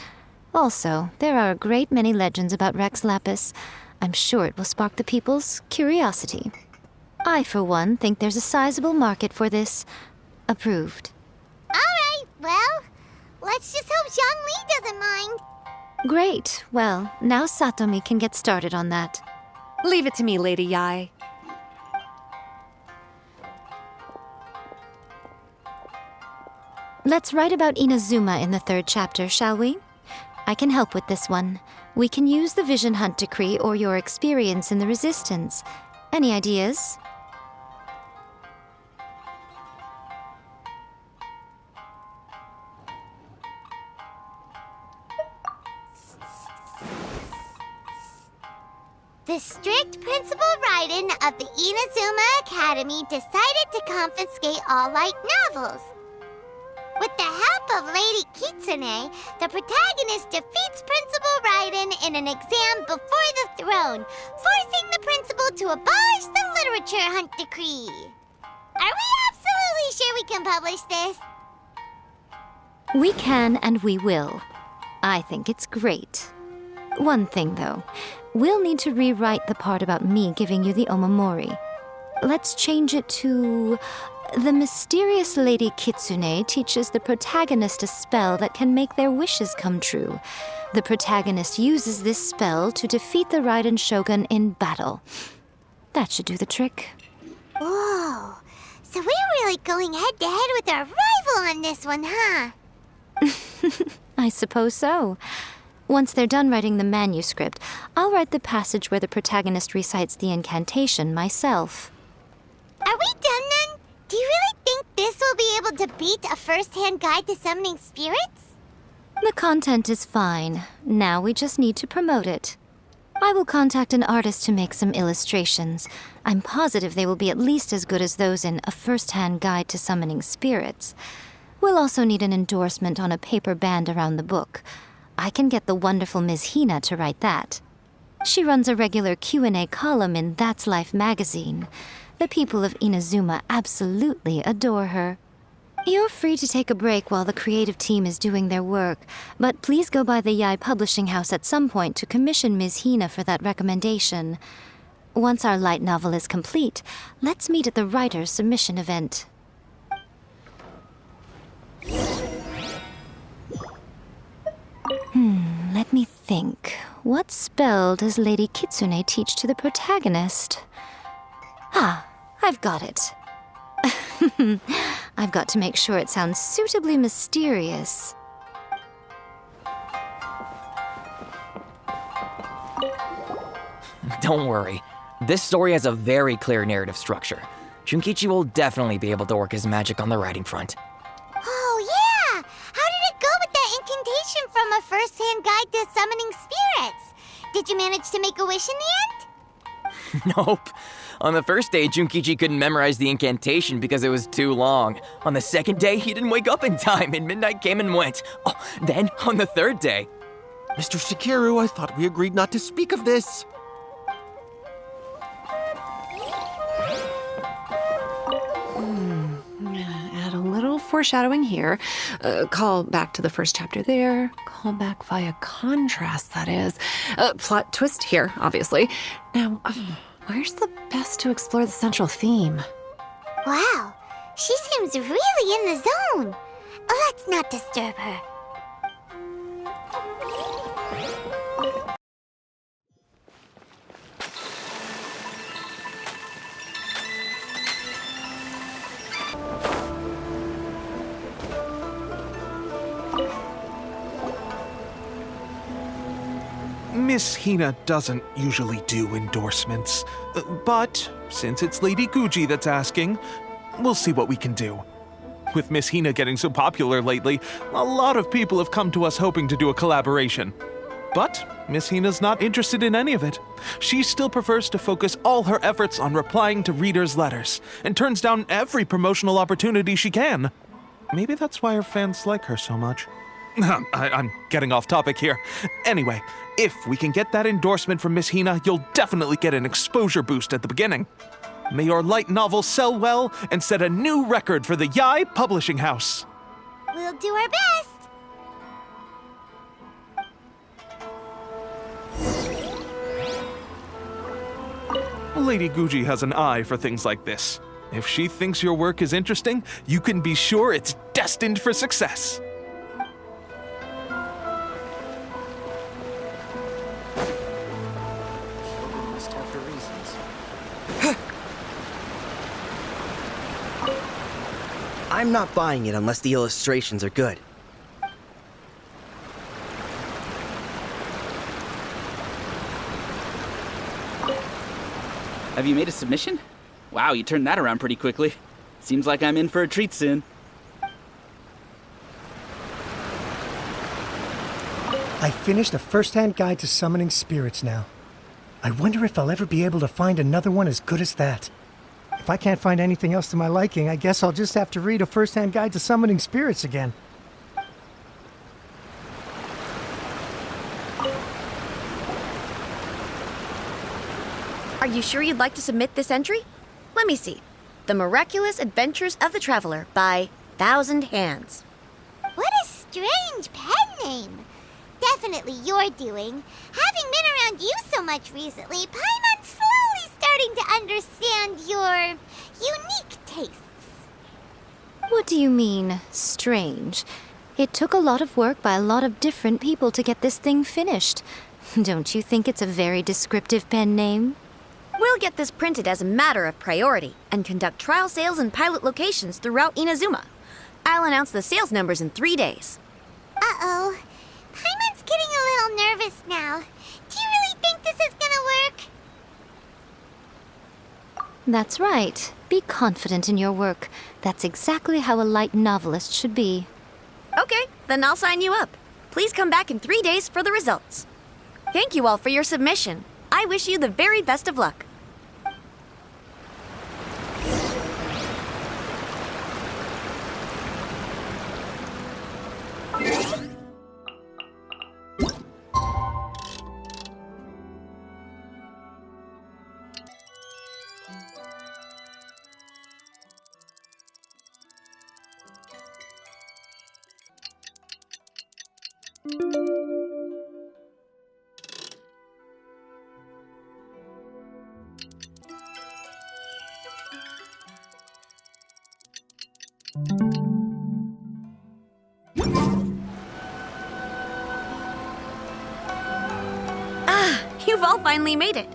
Also, there are a great many legends about Rex Lapis. I'm sure it will spark the people's curiosity. I, for one, think there's a sizable market for this. Approved. Alright, well, let's just hope Zhongli doesn't mind. Great. Well, now Satomi can get started on that. Leave it to me, Lady Yai. Let's write about Inazuma in the 3rd chapter, shall we? I can help with this one. We can use the Vision Hunt Decree or your experience in the Resistance. Any ideas? The strict Principal Raiden of the Inazuma Academy decided to confiscate all light novels. With the help of Lady Kitsune, the protagonist defeats Principal Raiden in an exam before the throne, forcing the principal to abolish the Literature Hunt Decree. Are we absolutely sure we can publish this? We can and we will. I think it's great. One thing, though. We'll need to rewrite the part about me giving you the Omamori. Let's change it to... The mysterious Lady Kitsune teaches the protagonist a spell that can make their wishes come true. The protagonist uses this spell to defeat the Raiden Shogun in battle. That should do the trick. Whoa, so we're really going head-to-head with our rival on this one, huh? I suppose so. Once they're done writing the manuscript, I'll write the passage where the protagonist recites the incantation myself. Are we done then? Do you really think this will be able to beat a first-hand guide to summoning spirits? The content is fine. Now we just need to promote it. I will contact an artist to make some illustrations. I'm positive they will be at least as good as those in A First-Hand Guide to Summoning Spirits. We'll also need an endorsement on a paper band around the book. I can get the wonderful Ms. Hina to write that. She runs a regular Q&A column in That's Life magazine. The people of Inazuma absolutely adore her. You're free to take a break while the creative team is doing their work, but please go by the Yai Publishing House at some point to commission Ms. Hina for that recommendation. Once our light novel is complete, let's meet at the writer's submission event. Let me think. What spell does Lady Kitsune teach to the protagonist? Ah, I've got it. I've got to make sure it sounds suitably mysterious. Don't worry. This story has a very clear narrative structure. Junkichi will definitely be able to work his magic on the writing front. Oh, yeah! How did it go with that incantation from A First-Hand Guide to Summoning Spirits? Did you manage to make a wish in the end? Nope. On the first day, Junkichi couldn't memorize the incantation because it was too long. On the second day, he didn't wake up in time, and midnight came and went. Oh, then, on the third day... Mr. Shigeru, I thought we agreed not to speak of this. Add a little foreshadowing here. Call back to the first chapter there. Call back via contrast, that is. Plot twist here, obviously. Now, where's the best to explore the central theme? Wow, she seems really in the zone. Let's not disturb her. Miss Hina doesn't usually do endorsements, but since it's Lady Guji that's asking, we'll see what we can do. With Miss Hina getting so popular lately, a lot of people have come to us hoping to do a collaboration. But Miss Hina's not interested in any of it. She still prefers to focus all her efforts on replying to readers' letters, and turns down every promotional opportunity she can. Maybe that's why her fans like her so much. I'm getting off topic here. Anyway, if we can get that endorsement from Miss Hina, you'll definitely get an exposure boost at the beginning. May your light novel sell well and set a new record for the Yai Publishing House. We'll do our best. Lady Guji has an eye for things like this. If she thinks your work is interesting, you can be sure it's destined for success. I'm not buying it unless the illustrations are good. Have you made a submission? Wow, you turned that around pretty quickly. Seems like I'm in for a treat soon. I finished A First-Hand Guide to Summoning Spirits now. I wonder if I'll ever be able to find another one as good as that. If I can't find anything else to my liking, I guess I'll just have to read A First-Hand Guide to Summoning Spirits again. Are you sure you'd like to submit this entry? Let me see. The Miraculous Adventures of the Traveler by Thousand Hands. What a strange pen name. Definitely your doing. Having been around you so much recently, Paimon's slowly starting to understand your unique tastes. What do you mean, strange? It took a lot of work by a lot of different people to get this thing finished. Don't you think it's a very descriptive pen name? We'll get this printed as a matter of priority and conduct trial sales in pilot locations throughout Inazuma. I'll announce the sales numbers in 3 days. Uh-oh. Paimon's getting a little nervous now. Do you really think this is gonna work? That's right. Be confident in your work. That's exactly how a light novelist should be. Okay, then I'll sign you up. Please come back in 3 days for the results. Thank you all for your submission. I wish you the very best of luck. You've all finally made it.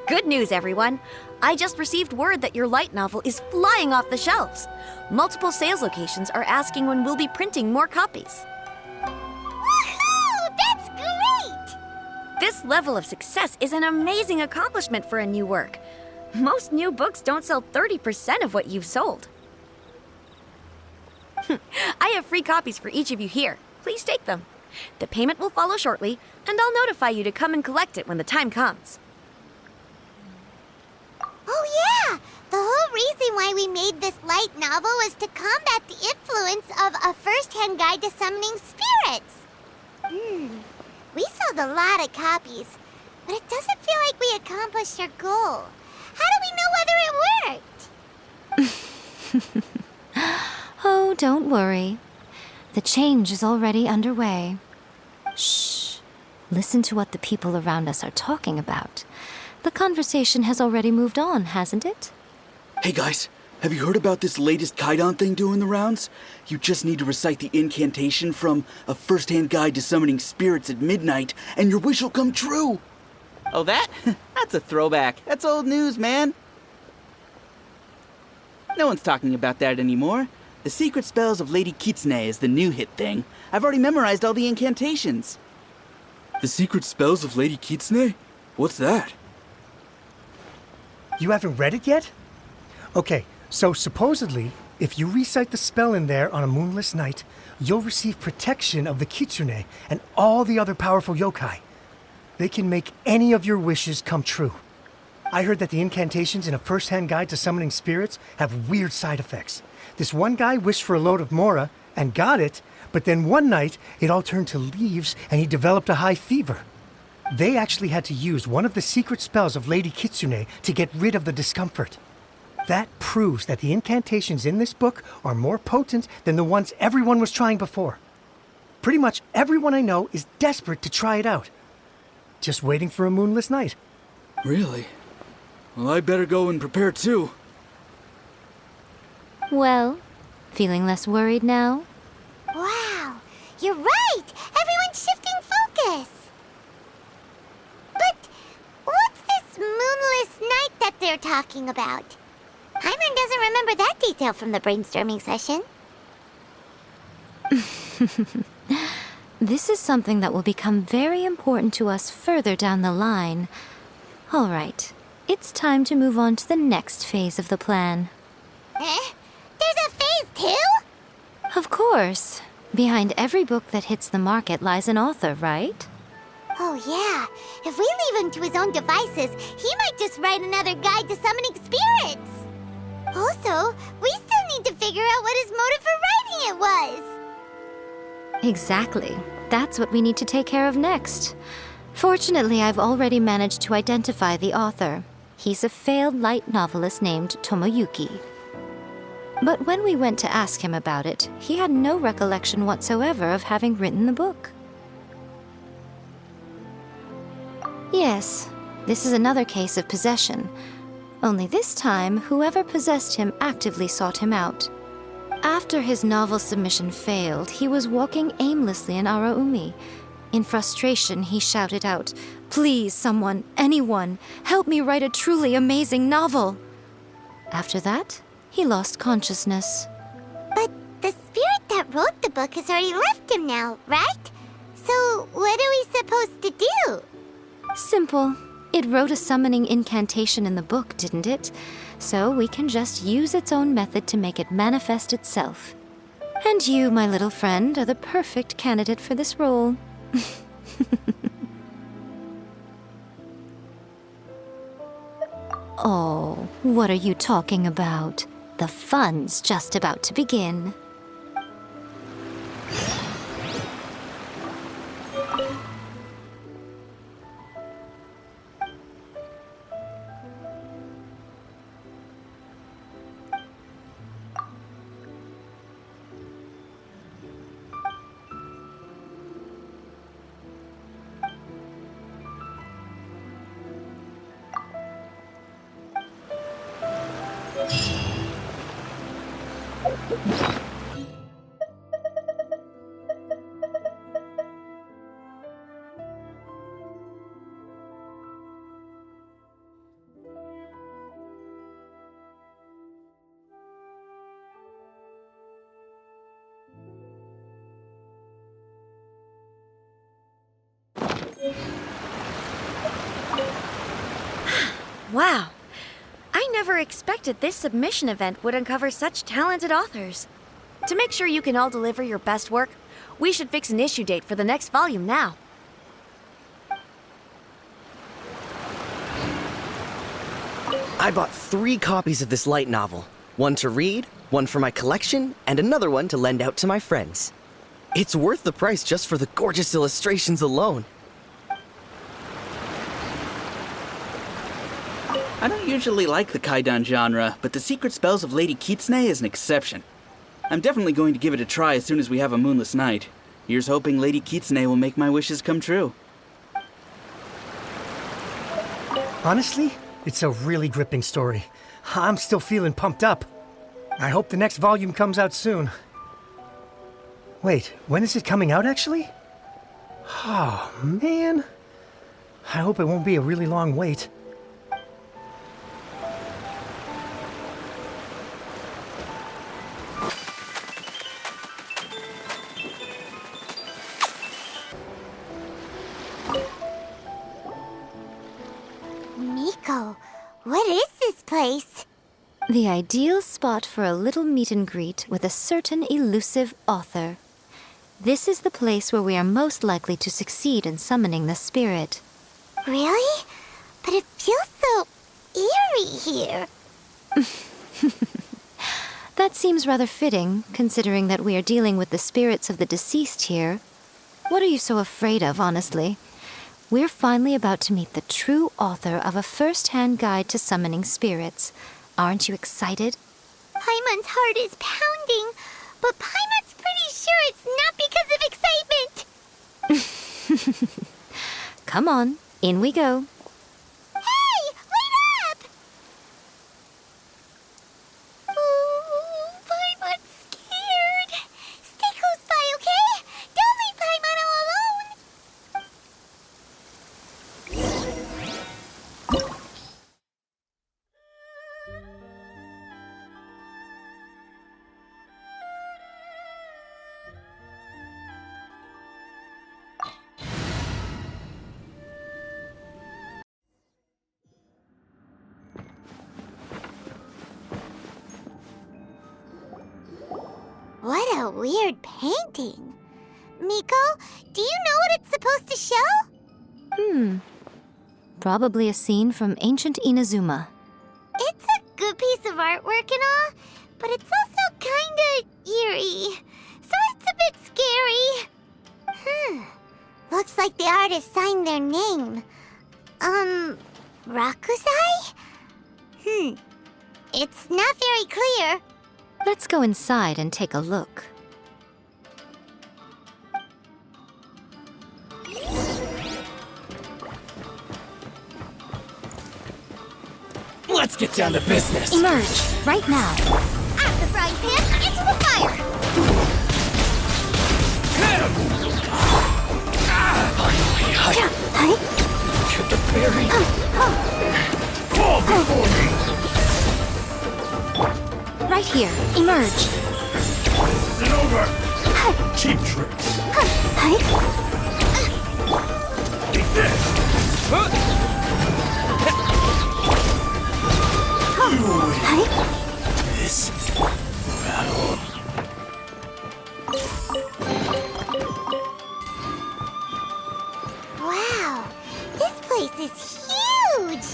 Good news, everyone. I just received word that your light novel is flying off the shelves. Multiple sales locations are asking when we'll be printing more copies. Woohoo! That's great! This level of success is an amazing accomplishment for a new work. Most new books don't sell 30% of what you've sold. I have free copies for each of you here. Please take them. The payment will follow shortly, and I'll notify you to come and collect it when the time comes. Oh yeah! The whole reason why we made this light novel was to combat the influence of A First-Hand Guide to Summoning Spirits. We sold a lot of copies, but it doesn't feel like we accomplished our goal. How do we know whether it worked? Oh, don't worry. The change is already underway. Shh. Listen to what the people around us are talking about. The conversation has already moved on, hasn't it? Hey guys, have you heard about this latest Kaidan thing doing the rounds? You just need to recite the incantation from A First-Hand Guide to Summoning Spirits at midnight, and your wish will come true! Oh, that? That's a throwback. That's old news, man. No one's talking about that anymore. The Secret Spells of Lady Kitsune is the new hit thing. I've already memorized all the incantations. The Secret Spells of Lady Kitsune? What's that? You haven't read it yet? Okay, so supposedly, if you recite the spell in there on a moonless night, you'll receive protection of the Kitsune and all the other powerful yokai. They can make any of your wishes come true. I heard that the incantations in A First-Hand Guide to Summoning Spirits have weird side effects. This one guy wished for a load of mora and got it, but then one night it all turned to leaves and he developed a high fever. They actually had to use one of the secret spells of Lady Kitsune to get rid of the discomfort. That proves that the incantations in this book are more potent than the ones everyone was trying before. Pretty much everyone I know is desperate to try it out. Just waiting for a moonless night. Really? Well, I better go and prepare too. Well, feeling less worried now? Wow, you're right! Everyone's shifting focus! But what's this moonless night that they're talking about? Hyman doesn't remember that detail from the brainstorming session. This is something that will become very important to us further down the line. All right, it's time to move on to the next phase of the plan. There's a phase 2? Of course. Behind every book that hits the market lies an author, right? Oh yeah, if we leave him to his own devices, he might just write another guide to summoning spirits. Also, we still need to figure out what his motive for writing it was. Exactly. That's what we need to take care of next. Fortunately, I've already managed to identify the author. He's a failed light novelist named Tomoyuki. But when we went to ask him about it, he had no recollection whatsoever of having written the book. Yes, this is another case of possession. Only this time, whoever possessed him actively sought him out. After his novel submission failed, he was walking aimlessly in Araumi. In frustration, he shouted out, "Please, someone, anyone, help me write a truly amazing novel!" After that, he lost consciousness. But the spirit that wrote the book has already left him now, right? So what are we supposed to do? Simple. It wrote a summoning incantation in the book, didn't it? So we can just use its own method to make it manifest itself. And you, my little friend, are the perfect candidate for this role. Oh, what are you talking about? The fun's just about to begin. Wow. never expected this submission event would uncover such talented authors. To make sure you can all deliver your best work, we should fix an issue date for the next volume now. I bought 3 copies of this light novel. One to read, one for my collection, and another one to lend out to my friends. It's worth the price just for the gorgeous illustrations alone. I don't usually like the Kaidan genre, but the Secret Spells of Lady Kitsune is an exception. I'm definitely going to give it a try as soon as we have a moonless night. Here's hoping Lady Kitsune will make my wishes come true. Honestly, it's a really gripping story. I'm still feeling pumped up. I hope the next volume comes out soon. Wait, when is it coming out actually? Oh, man. I hope it won't be a really long wait. Miko, what is this place? The ideal spot for a little meet and greet with a certain elusive author. This is the place where we are most likely to succeed in summoning the spirit. Really? But it feels so eerie here. That seems rather fitting, considering that we are dealing with the spirits of the deceased here. What are you so afraid of, honestly? We're finally about to meet the true author of a first-hand guide to summoning spirits. Aren't you excited? Paimon's heart is pounding, but Paimon's pretty sure it's not because of excitement. Come on, in we go. Hey, wait up! Oh, Paimon's scared. Stay close by, okay? Don't leave Paimon all alone. What a weird painting. Miko, do you know what it's supposed to show? Probably a scene from ancient Inazuma. It's a good piece of artwork and all, but it's also kinda eerie. So it's a bit scary. Looks like the artist signed their name. Rakusai? It's not very clear. Let's go inside and take a look. Let's get down to business. Emerge, right now. Out the frying pan, into the fire! Get the berry. Fall before me! Right here, emerge. It's over! Cheap tricks! Take this! This battle. Wow, this place is huge!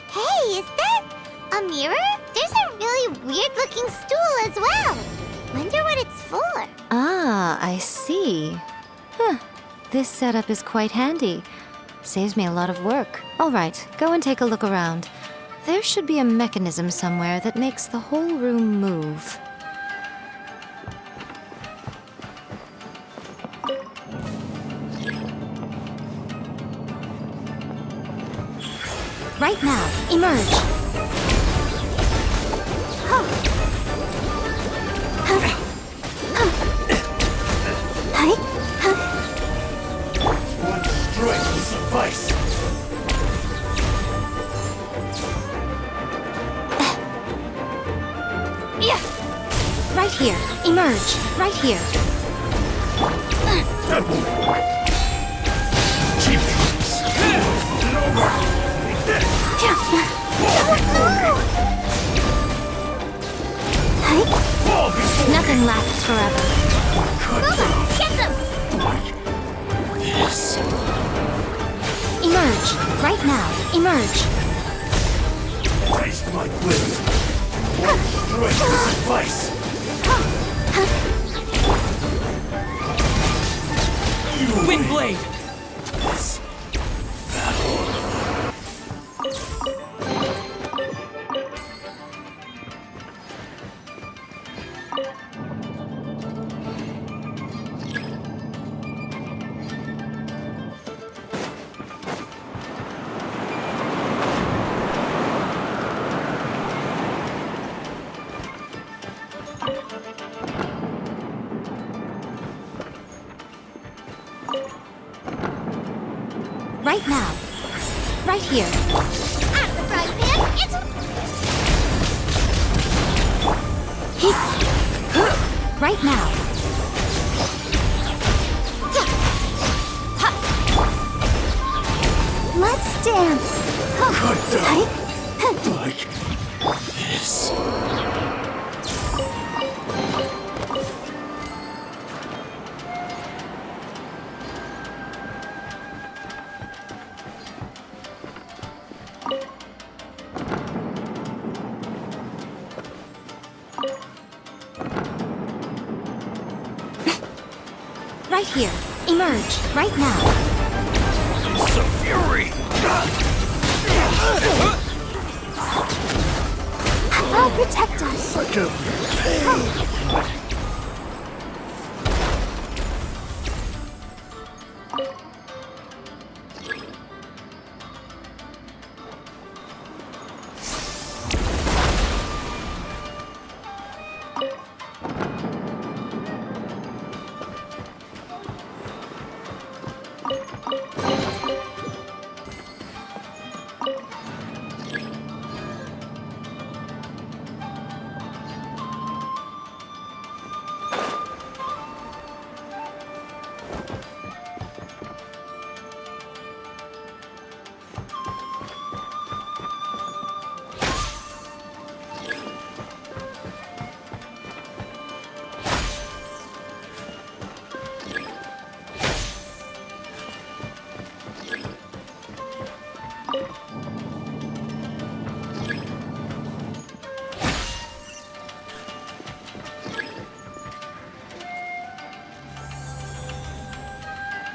Hey, is that a mirror? There's a really weird-looking stool as well. Wonder what it's for. Ah, I see. This setup is quite handy. Saves me a lot of work. All right, go and take a look around. There should be a mechanism somewhere that makes the whole room move. Right now, emerge. One strike will suffice. Right here, emerge. Right here. Cheap tricks. It's over. Take this. Nothing lasts forever. Boomer, get them! Emerge. Right now. Emerge. Taste my blade. One strike will suffice. Windblade! Right now. Right here. Out of the frying pan, it's... Right now. Let's dance. Cut down. Like this. Right here. Emerge. Right now. The fury. I'll protect us.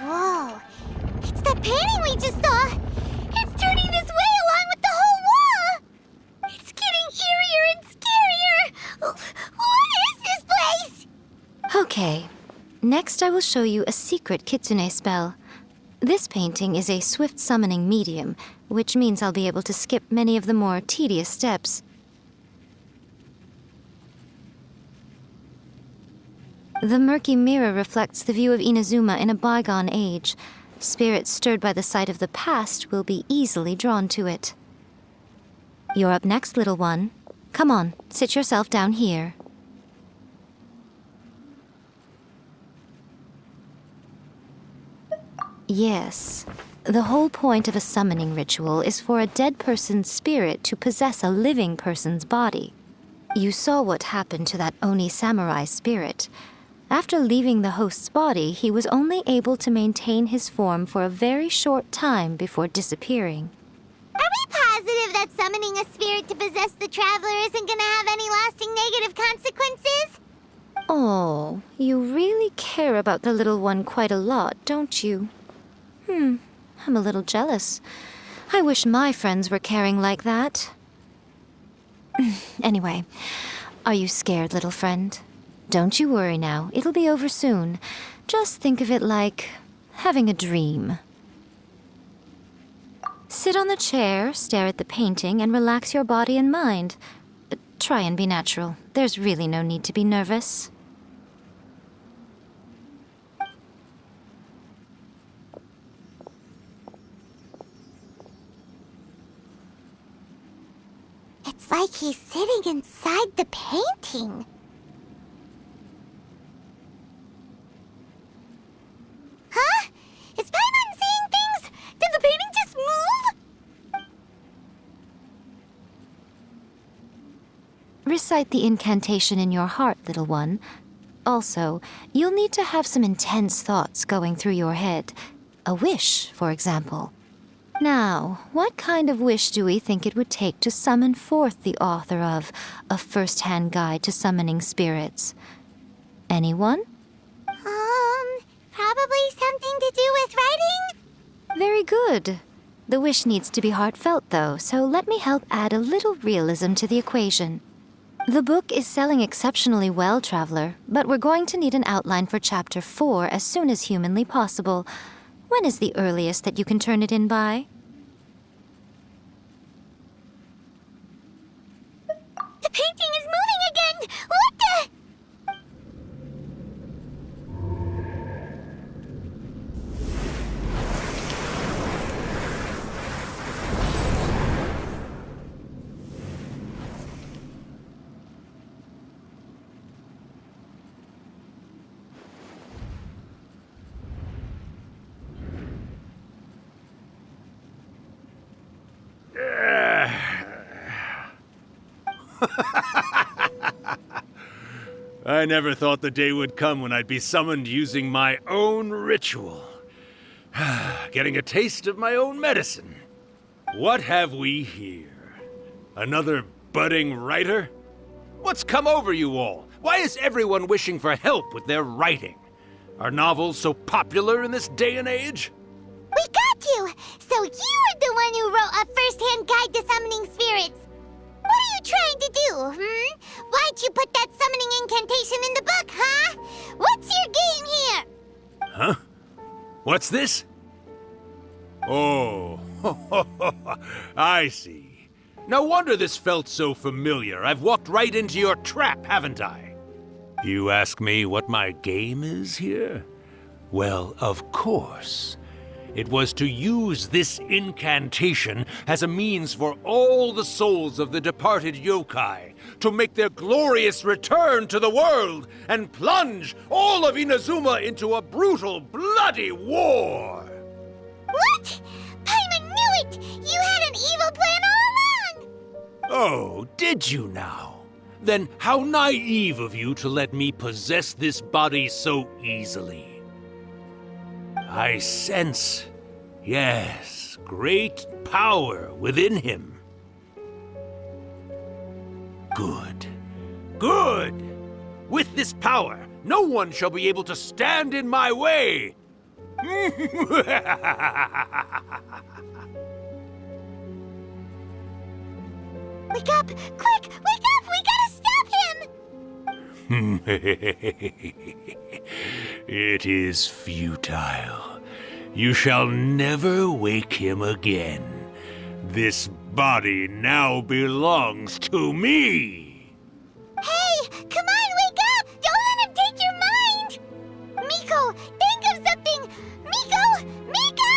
Whoa, it's that painting we just saw. It's turning this way along with the whole wall. It's getting eerier and scarier. What is this place? Okay. Next, I will show you a secret kitsune spell. This painting is a swift summoning medium, which means I'll be able to skip many of the more tedious steps. The murky mirror reflects the view of Inazuma in a bygone age. Spirits stirred by the sight of the past will be easily drawn to it. You're up next, little one. Come on, sit yourself down here. Yes. The whole point of a summoning ritual is for a dead person's spirit to possess a living person's body. You saw what happened to that Oni samurai spirit. After leaving the host's body, he was only able to maintain his form for a very short time before disappearing. Are we positive that summoning a spirit to possess the traveler isn't gonna have any lasting negative consequences? Oh, you really care about the little one quite a lot, don't you? I'm a little jealous. I wish my friends were caring like that. Anyway, are you scared, little friend? Don't you worry now, it'll be over soon. Just think of it like having a dream. Sit on the chair, stare at the painting, and relax your body and mind. Try and be natural. There's really no need to be nervous. It's like he's sitting inside the painting. Huh? Is Paimon seeing things? Did the painting just move? recite the incantation in your heart, little one. Also, you'll need to have some intense thoughts going through your head. A wish, for example. Now, what kind of wish do we think it would take to summon forth the author of A First-Hand Guide to Summoning Spirits? Anyone? Probably something to do with writing? Very good. The wish needs to be heartfelt, though, so let me help add a little realism to the equation. The book is selling exceptionally well, Traveler, but we're going to need an outline for Chapter 4 as soon as humanly possible. When is the earliest that you can turn it in by? The painting is moving again! What the? I never thought the day would come when I'd be summoned using my own ritual. Getting a taste of my own medicine. What have we here? Another budding writer? What's come over you all? Why is everyone wishing for help with their writing? Are novels so popular in this day and age? We got you! So you were the one who wrote A First-Hand Guide to Summoning Spirits. What are you trying to do, Why'd you put that summoning incantation in the book, huh? What's your game here? Huh? What's this? Oh, I see. No wonder this felt so familiar. I've walked right into your trap, haven't I? You ask me what my game is here? Well, of course. It was to use this incantation as a means for all the souls of the departed yokai to make their glorious return to the world and plunge all of Inazuma into a brutal, bloody war! What? Paimon knew it! You had an evil plan all along! Oh, did you now? Then how naive of you to let me possess this body so easily. I sense, yes, great power within him. Good. Good! With this power, no one shall be able to stand in my way! Wake up! Quick! Wake up! We gotta stop him! It is futile. You shall never wake him again. This body now belongs to me! Hey! Come on, wake up! Don't let him take your mind! Miko, think of something! Miko! Miko!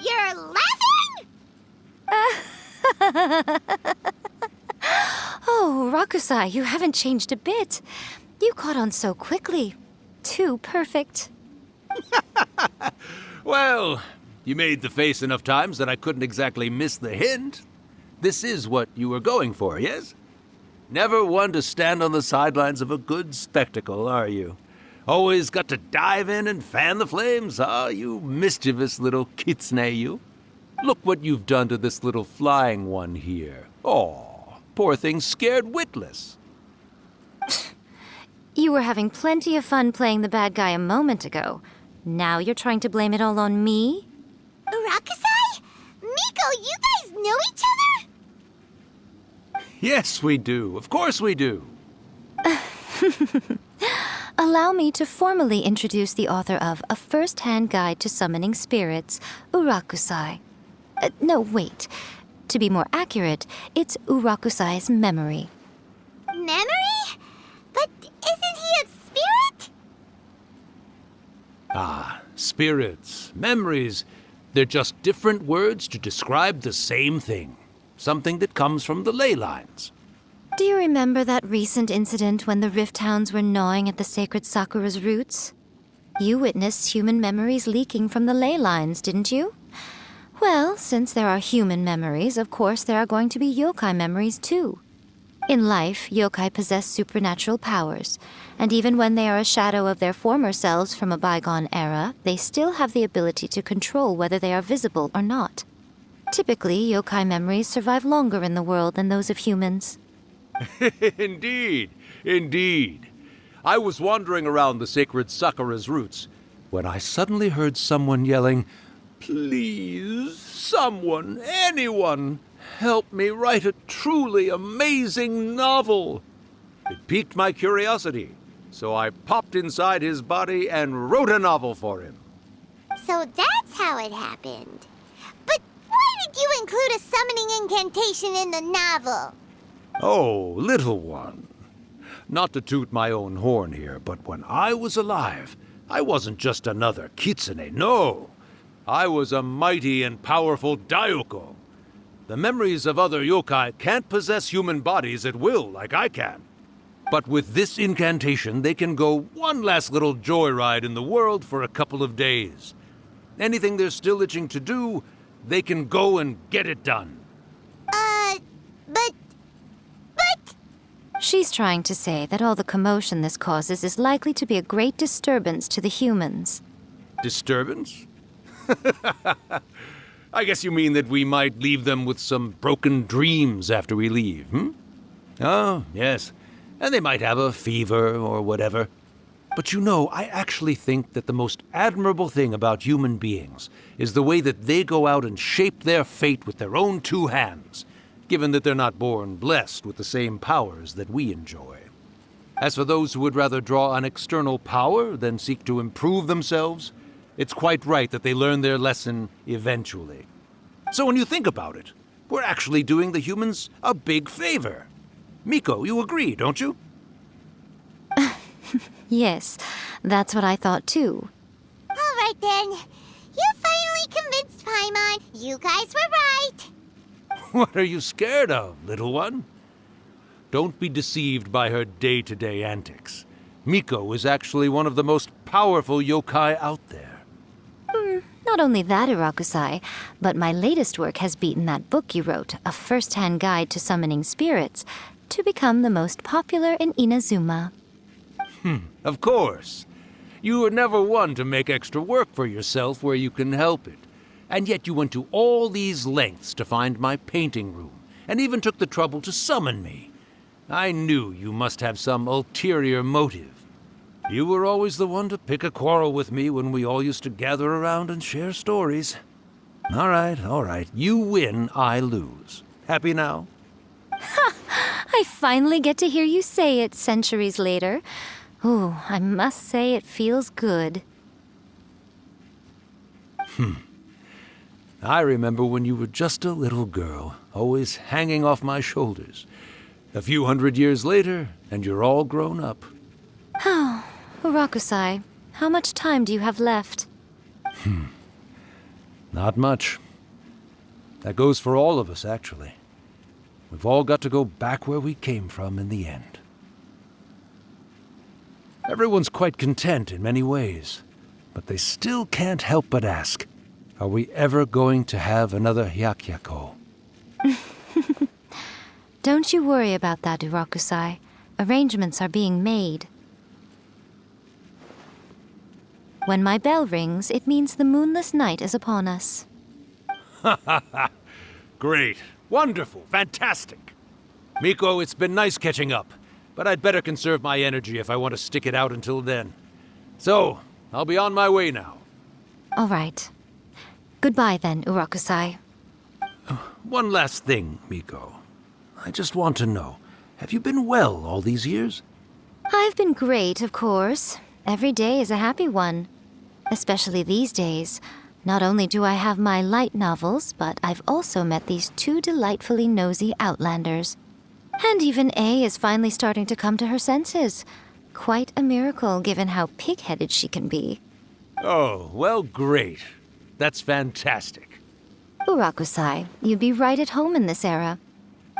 You're laughing? Oh, Rakusai, you haven't changed a bit. You caught on so quickly. Too perfect. Well, you made the face enough times that I couldn't exactly miss the hint. This is what you were going for, yes? Never one to stand on the sidelines of a good spectacle, are you? Always got to dive in and fan the flames, huh? You mischievous little kitsune, you. Look what you've done to this little flying one here. Oh, poor thing scared witless. You were having plenty of fun playing the bad guy a moment ago. Now you're trying to blame it all on me? Rakusai? Miko, you guys know each other? Yes, we do. Of course we do. Allow me to formally introduce the author of A First-Hand Guide to Summoning Spirits, Urakusai. No, wait. To be more accurate, it's Urakusai's memory. Memory? But isn't he a spirit? Ah, spirits, memories. They're just different words to describe the same thing. something that comes from the ley lines. Do you remember that recent incident when the Rift Hounds were gnawing at the sacred Sakura's roots? You witnessed human memories leaking from the ley lines, didn't you? Well, since there are human memories, of course there are going to be yokai memories too. In life, yokai possess supernatural powers, and even when they are a shadow of their former selves from a bygone era, they still have the ability to control whether they are visible or not. Typically, yokai memories survive longer in the world than those of humans. Indeed, indeed. I was wandering around the sacred Sakura's roots when I suddenly heard someone yelling, "Please, someone, anyone, help me write a truly amazing novel." It piqued my curiosity, so I popped inside his body and wrote a novel for him. So that's how it happened. But why did you include a summoning incantation in the novel? Oh, little one. Not to toot my own horn here, but when I was alive, I wasn't just another kitsune, no. I was a mighty and powerful Daioko. The memories of other yokai can't possess human bodies at will like I can. But with this incantation, they can go one last little joyride in the world for a couple of days. Anything they're still itching to do, they can go and get it done. But... She's trying to say that all the commotion this causes is likely to be a great disturbance to the humans. Disturbance? I guess you mean that we might leave them with some broken dreams after we leave, hmm? Oh, yes. And they might have a fever or whatever. But you know, I actually think that the most admirable thing about human beings is the way that they go out and shape their fate with their own two hands, given that they're not born blessed with the same powers that we enjoy. As for those who would rather draw on external power than seek to improve themselves, it's quite right that they learn their lesson eventually. So when you think about it, we're actually doing the humans a big favor. Miko, you agree, don't you? Yes, that's what I thought too. All right then. You finally convinced Paimon. You guys were right. What are you scared of, little one? Don't be deceived by her day-to-day antics. Miko is actually one of the most powerful yokai out there. Not only that, Irakusai, but my latest work has beaten that book you wrote, A First-Hand Guide to Summoning Spirits, to become the most popular in Inazuma. Of course. You were never one to make extra work for yourself where you can help it. And yet you went to all these lengths to find my painting room, and even took the trouble to summon me. I knew you must have some ulterior motive. You were always the one to pick a quarrel with me when we all used to gather around and share stories. All right. You win, I lose. Happy now? I finally get to hear you say it centuries later. Ooh, I must say it feels good. I remember when you were just a little girl, always hanging off my shoulders. A few hundred years later, and you're all grown up. Oh, Urakusai, how much time do you have left? Not much. That goes for all of us, actually. We've all got to go back where we came from in the end. Everyone's quite content in many ways, but they still can't help but ask, are we ever going to have another Hyakyako? Don't you worry about that, Urakusai. Arrangements are being made. When my bell rings, it means the moonless night is upon us. Great. Wonderful. Fantastic. Miko, it's been nice catching up, but I'd better conserve my energy if I want to stick it out until then. So, I'll be on my way now. All right. Goodbye then, Urakusai. One last thing, Miko. I just want to know, have you been well all these years? I've been great, of course. Every day is a happy one. Especially these days. Not only do I have my light novels, but I've also met these two delightfully nosy outlanders. And even A is finally starting to come to her senses. Quite a miracle, given how pig-headed she can be. Oh, well, great. That's fantastic. Urakusai, you'd be right at home in this era.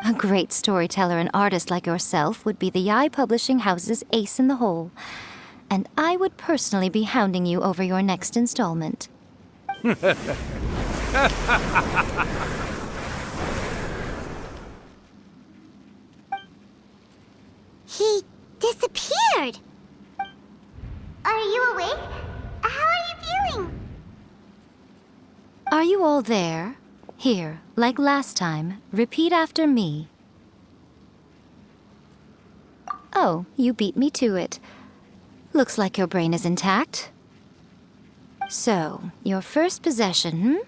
A great storyteller and artist like yourself would be the Yae Publishing House's ace in the hole. And I would personally be hounding you over your next installment. He disappeared. Are you awake? How are you feeling? Are you all there? Here, like last time, repeat after me. Oh, you beat me to it. Looks like your brain is intact. So, your first possession,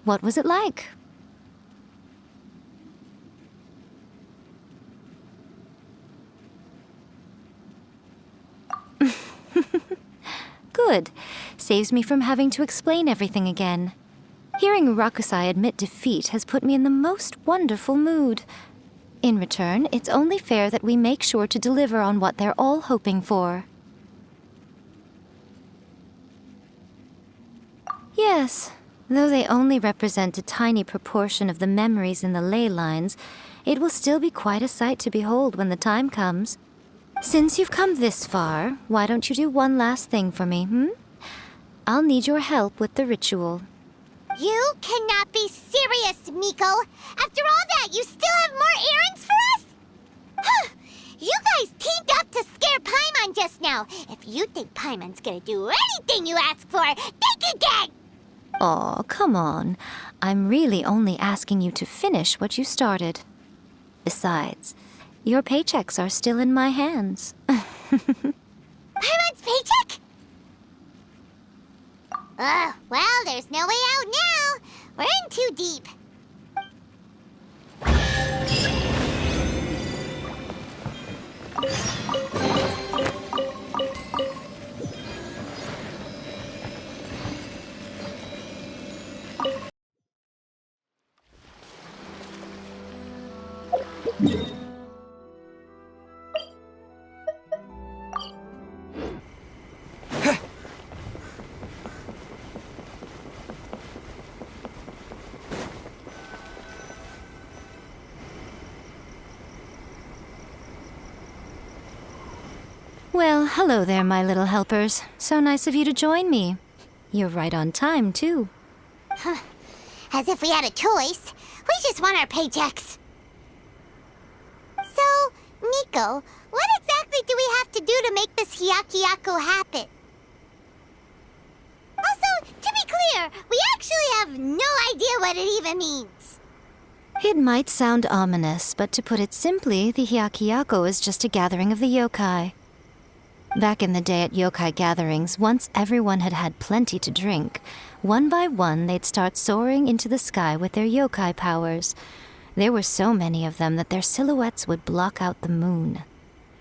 What was it like? Good. Saves me from having to explain everything again. Hearing Urakusai admit defeat has put me in the most wonderful mood. In return, it's only fair that we make sure to deliver on what they're all hoping for. Yes, though they only represent a tiny proportion of the memories in the ley lines, it will still be quite a sight to behold when the time comes. Since you've come this far, why don't you do one last thing for me, I'll need your help with the ritual. You cannot be serious, Miko! After all that, you still have more errands for us? Huh. You guys teamed up to scare Paimon just now. If you think Paimon's gonna do anything you ask for, think again! Aw, come on. I'm really only asking you to finish what you started. Besides, your paychecks are still in my hands. Paimon's paycheck? Well, there's no way out now. We're in too deep. Well, hello there, my little helpers. So nice of you to join me. You're right on time, too. As if we had a choice. We just want our paychecks. So, Miko, what exactly do we have to do to make this Hyakuyaku happen? Also, to be clear, we actually have no idea what it even means. It might sound ominous, but to put it simply, the Hyakuyaku is just a gathering of the yokai. Back in the day at yokai gatherings, once everyone had had plenty to drink, one by one they'd start soaring into the sky with their yokai powers. There were so many of them that their silhouettes would block out the moon.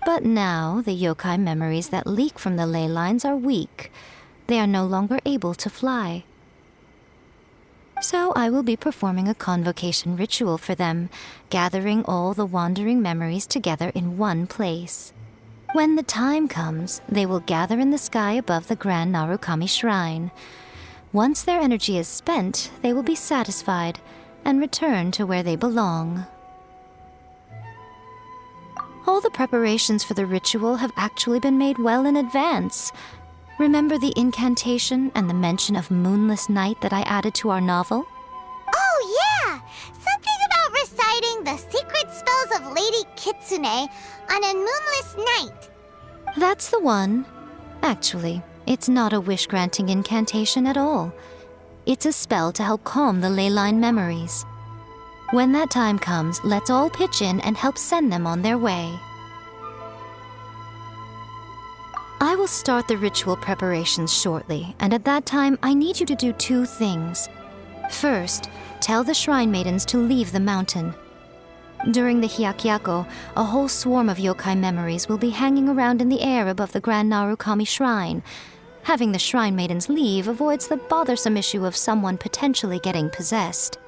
But now, the yokai memories that leak from the ley lines are weak. They are no longer able to fly. So I will be performing a convocation ritual for them, gathering all the wandering memories together in one place. When the time comes, they will gather in the sky above the Grand Narukami Shrine. Once their energy is spent, they will be satisfied and return to where they belong. All the preparations for the ritual have actually been made well in advance. Remember the incantation and the mention of moonless night that I added to our novel? Oh, yeah! Something about reciting the secret spells of Lady Kitsune on a moonless night. That's the one. Actually, it's not a wish-granting incantation at all. It's a spell to help calm the ley line memories. When that time comes, let's all pitch in and help send them on their way. I will start the ritual preparations shortly, and at that time, I need you to do two things. First, tell the shrine maidens to leave the mountain. During the Hyakuyaku, a whole swarm of yokai memories will be hanging around in the air above the Grand Narukami Shrine. Having the shrine maidens leave avoids the bothersome issue of someone potentially getting possessed.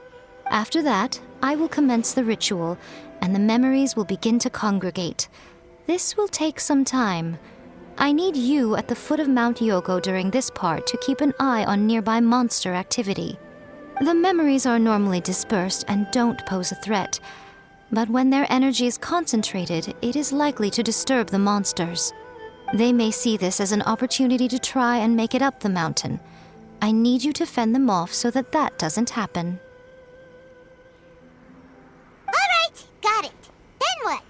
After that, I will commence the ritual, and the memories will begin to congregate. This will take some time. I need you at the foot of Mount Yogo during this part to keep an eye on nearby monster activity. The memories are normally dispersed and don't pose a threat. But when their energy is concentrated, it is likely to disturb the monsters. They may see this as an opportunity to try and make it up the mountain. I need you to fend them off so that that doesn't happen. All right, got it. Then what?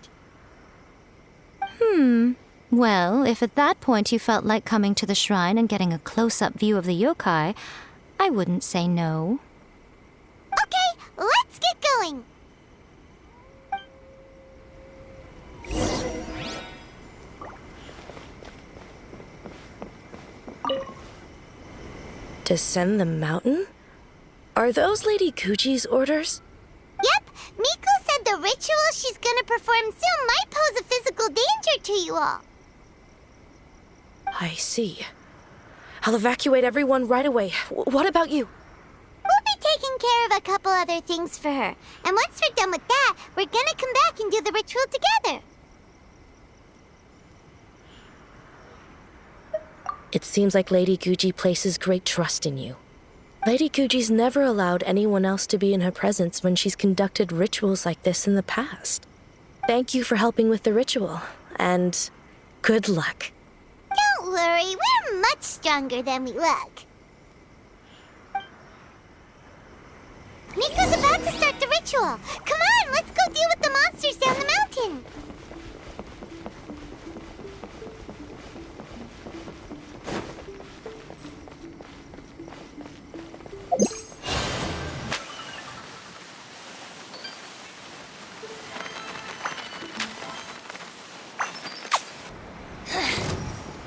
Well, if at that point you felt like coming to the shrine and getting a close-up view of the yokai, I wouldn't say no. Okay, let's get going. Descend the mountain? Are those Lady Guji's orders? Yep, Miko said the ritual she's gonna perform soon might pose a physical danger to you all. I see. I'll evacuate everyone right away. What about you? We'll be taking care of a couple other things for her. And once we're done with that, we're gonna come back and do the ritual together. It seems like Lady Guji places great trust in you. Lady Guji's never allowed anyone else to be in her presence when she's conducted rituals like this in the past. Thank you for helping with the ritual, and good luck. Don't worry, we're much stronger than we look. Miko's about to start the ritual. Come on, let's go deal with the monsters down the mountain.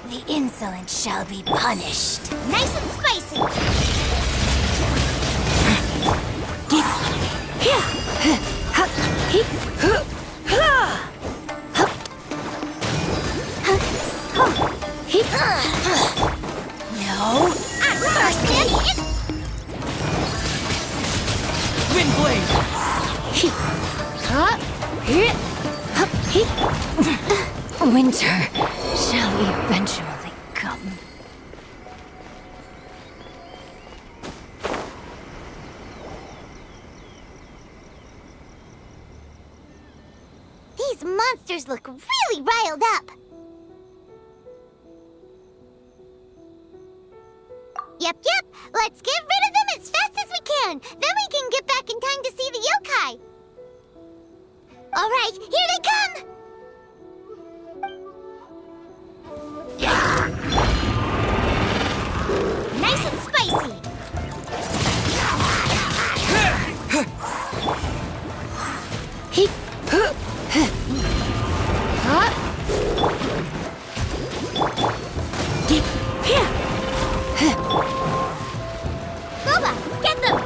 The insolent shall be punished. Nice and spicy. No mercy. Windblade! Winter shall eventually come. These monsters look really riled up. Yep. Let's get rid of them as fast as we can. Then we can get back in time to see the yokai. All right, here they come. Nice and spicy. Boba, get them.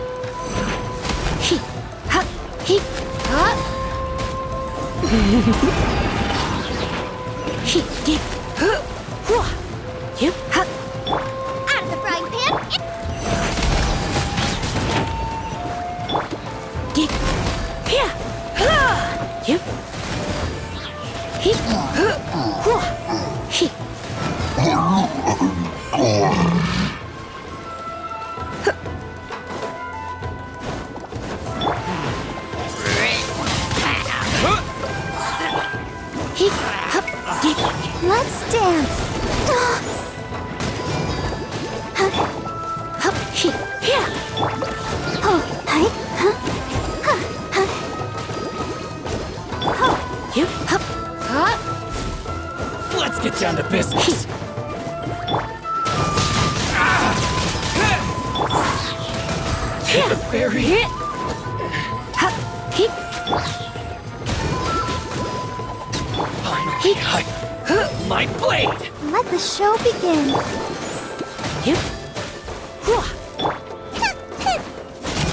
Out of the frying pan. Let's dance. Let's get down to business. Hit the fairy. Finally, my blade. Let the show begin.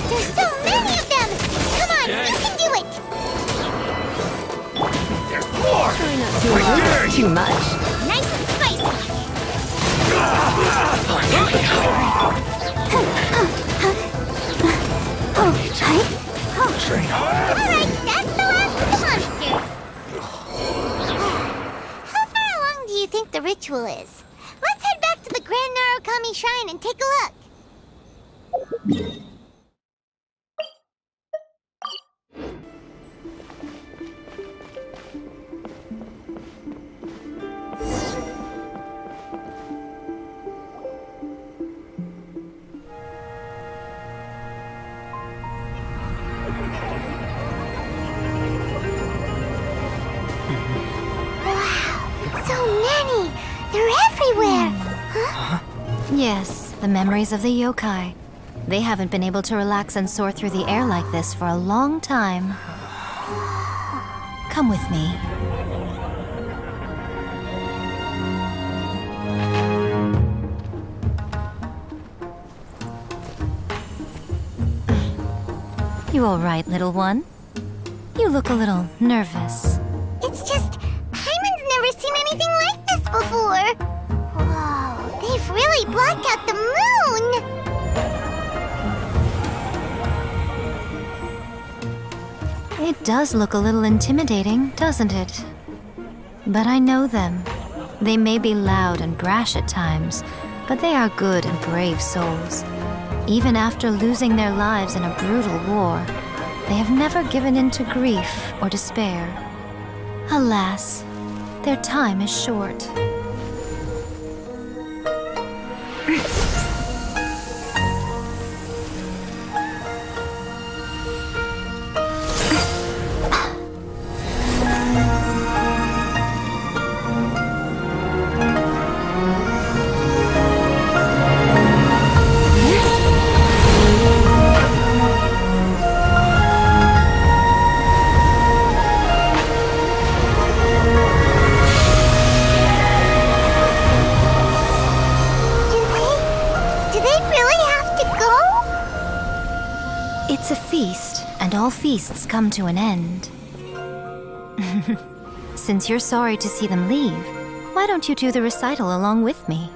There's so many of them. Come on, you can do it. There's more. Try not to lose too much. Nice and spicy. Alright, that's the last of the monsters. How far along do you think the ritual is? Let's head back to the Grand Narukami Shrine and take a look. They're everywhere! Huh? Yes, the memories of the yokai. They haven't been able to relax and soar through the air like this for a long time. Come with me. You all right, little one? You look a little nervous. It's just, Paimon's never seen anything like this before. Whoa, they've really blocked out the moon! It does look a little intimidating, doesn't it? But I know them. They may be loud and brash at times, but they are good and brave souls. Even after losing their lives in a brutal war, they have never given in to grief or despair. Alas, their time is short. It's a feast, and all feasts come to an end. Since you're sorry to see them leave, why don't you do the recital along with me?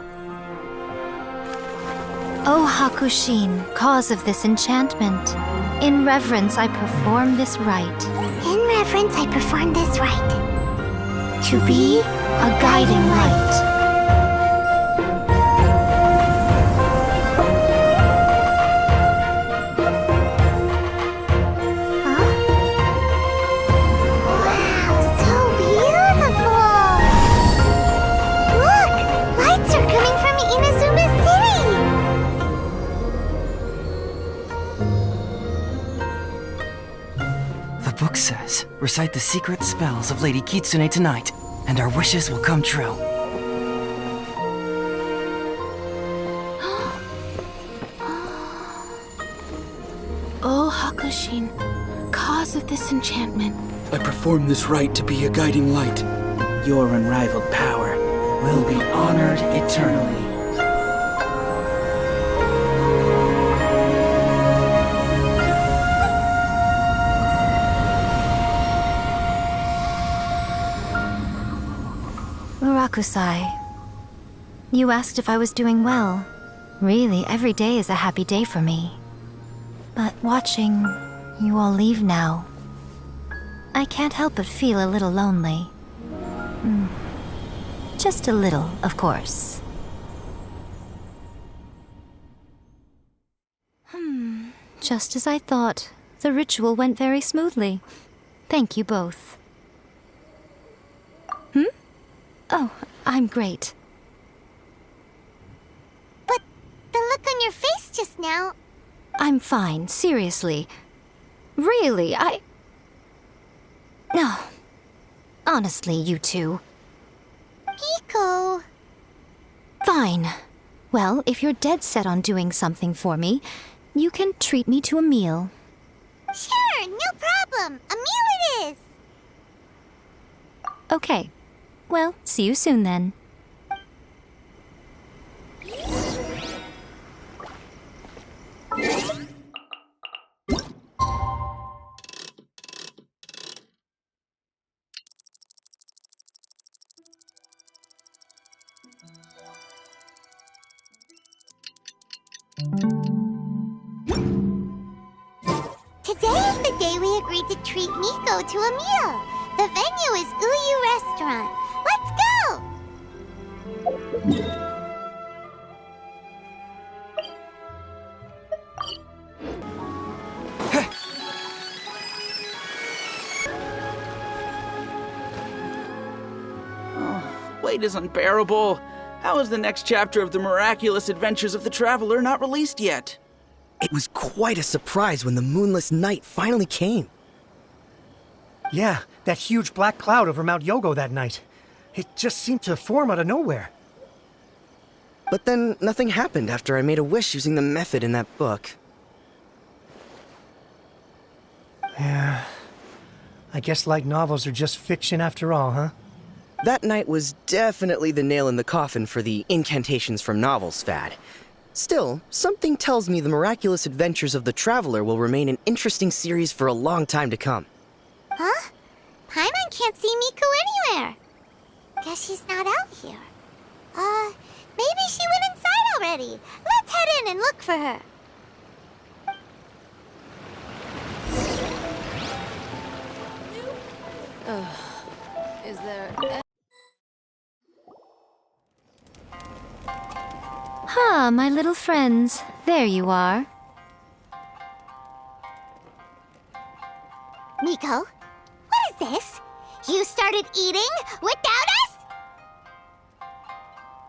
O Hakushin, cause of this enchantment, in reverence I perform this rite. In reverence I perform this rite. To be a guiding light. The book says, recite the secret spells of Lady Kitsune tonight, and our wishes will come true. O Hakushin, cause of this enchantment. I perform this rite to be a guiding light. Your unrivaled power will be honored eternally. Rakusai, you asked if I was doing well. Really, every day is a happy day for me. But watching you all leave now, I can't help but feel a little lonely. Just a little, of course. Just as I thought. The ritual went very smoothly. Thank you both. Oh, I'm great. But the look on your face just now... I'm fine, seriously. Really, No. Honestly, you two. Hiko... Fine. Well, if you're dead set on doing something for me, you can treat me to a meal. Sure, no problem. A meal it is. Okay. Well, see you soon then. Today is the day we agreed to treat Miko to a meal. The venue is Uyu Restaurant. Let's go! Wait is unbearable. How is the next chapter of the miraculous adventures of the traveler not released yet? It was quite a surprise when the moonless night finally came. Yeah, that huge black cloud over Mount Yogo that night. It just seemed to form out of nowhere. But then nothing happened after I made a wish using the method in that book. Yeah. I guess light novels are just fiction after all, huh? That night was definitely the nail in the coffin for the incantations from novels fad. Still, something tells me the miraculous adventures of the Traveler will remain an interesting series for a long time to come. Huh? Paimon can't see Miko anywhere. Guess she's not out here. Maybe she went inside already. Let's head in and look for her. Is there... Ah, my little friends. There you are. Miko, what is this? You started eating without us?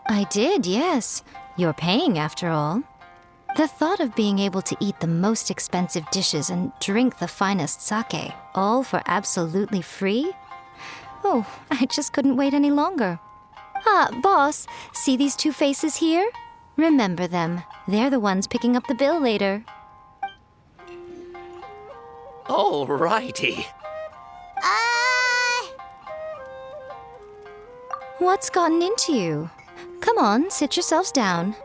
I did, yes. You're paying, after all. The thought of being able to eat the most expensive dishes and drink the finest sake, all for absolutely free? Oh, I just couldn't wait any longer. Ah, boss, see these two faces here? Remember them. They're the ones picking up the bill later. Alrighty. What's gotten into you? Come on, sit yourselves down.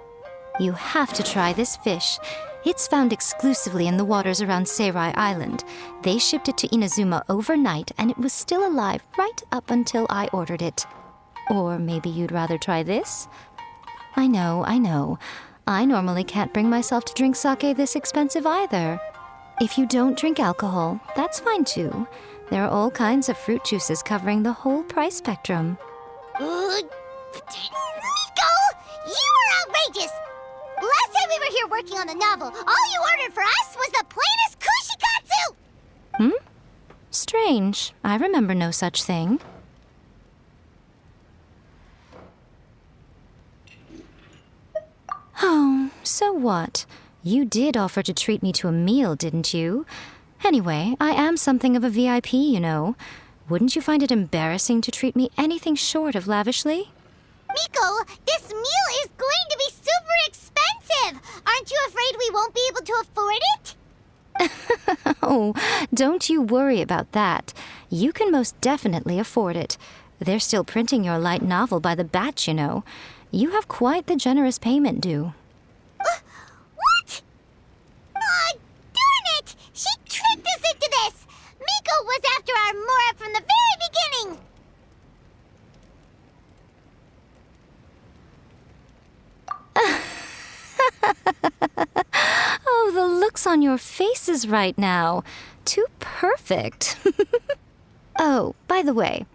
You have to try this fish. It's found exclusively in the waters around Seirai Island. They shipped it to Inazuma overnight, and it was still alive right up until I ordered it. Or maybe you'd rather try this? I know. I normally can't bring myself to drink sake this expensive either. If you don't drink alcohol, that's fine too. There are all kinds of fruit juices covering the whole price spectrum. Miko! You are outrageous! Last time we were here working on the novel, all you ordered for us was the plainest kushikatsu! Strange. I remember no such thing. Oh, so what? You did offer to treat me to a meal, didn't you? Anyway, I am something of a VIP, you know. Wouldn't you find it embarrassing to treat me anything short of lavishly? Miko, this meal is going to be super expensive! Aren't you afraid we won't be able to afford it? Oh, don't you worry about that. You can most definitely afford it. They're still printing your light novel by the batch, you know. You have quite the generous payment due. What? Aw, darn it! She tricked us into this! Miko was after our Mora from the very beginning! Oh, the looks on your faces right now. Too perfect. Oh, by the way,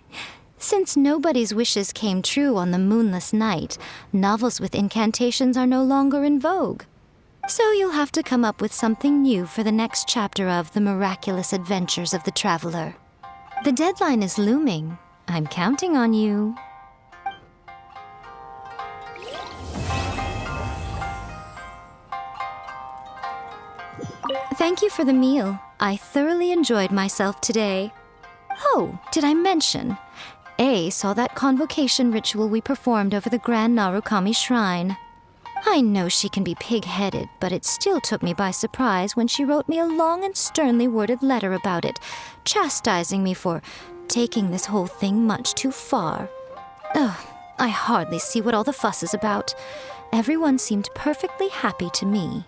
since nobody's wishes came true on the moonless night, novels with incantations are no longer in vogue. So you'll have to come up with something new for the next chapter of The Miraculous Adventures of the Traveler. The deadline is looming. I'm counting on you. Thank you for the meal. I thoroughly enjoyed myself today. Oh, did I mention? A saw that convocation ritual we performed over the Grand Narukami Shrine. I know she can be pig-headed, but it still took me by surprise when she wrote me a long and sternly worded letter about it, chastising me for taking this whole thing much too far. Ugh, I hardly see what all the fuss is about. Everyone seemed perfectly happy to me.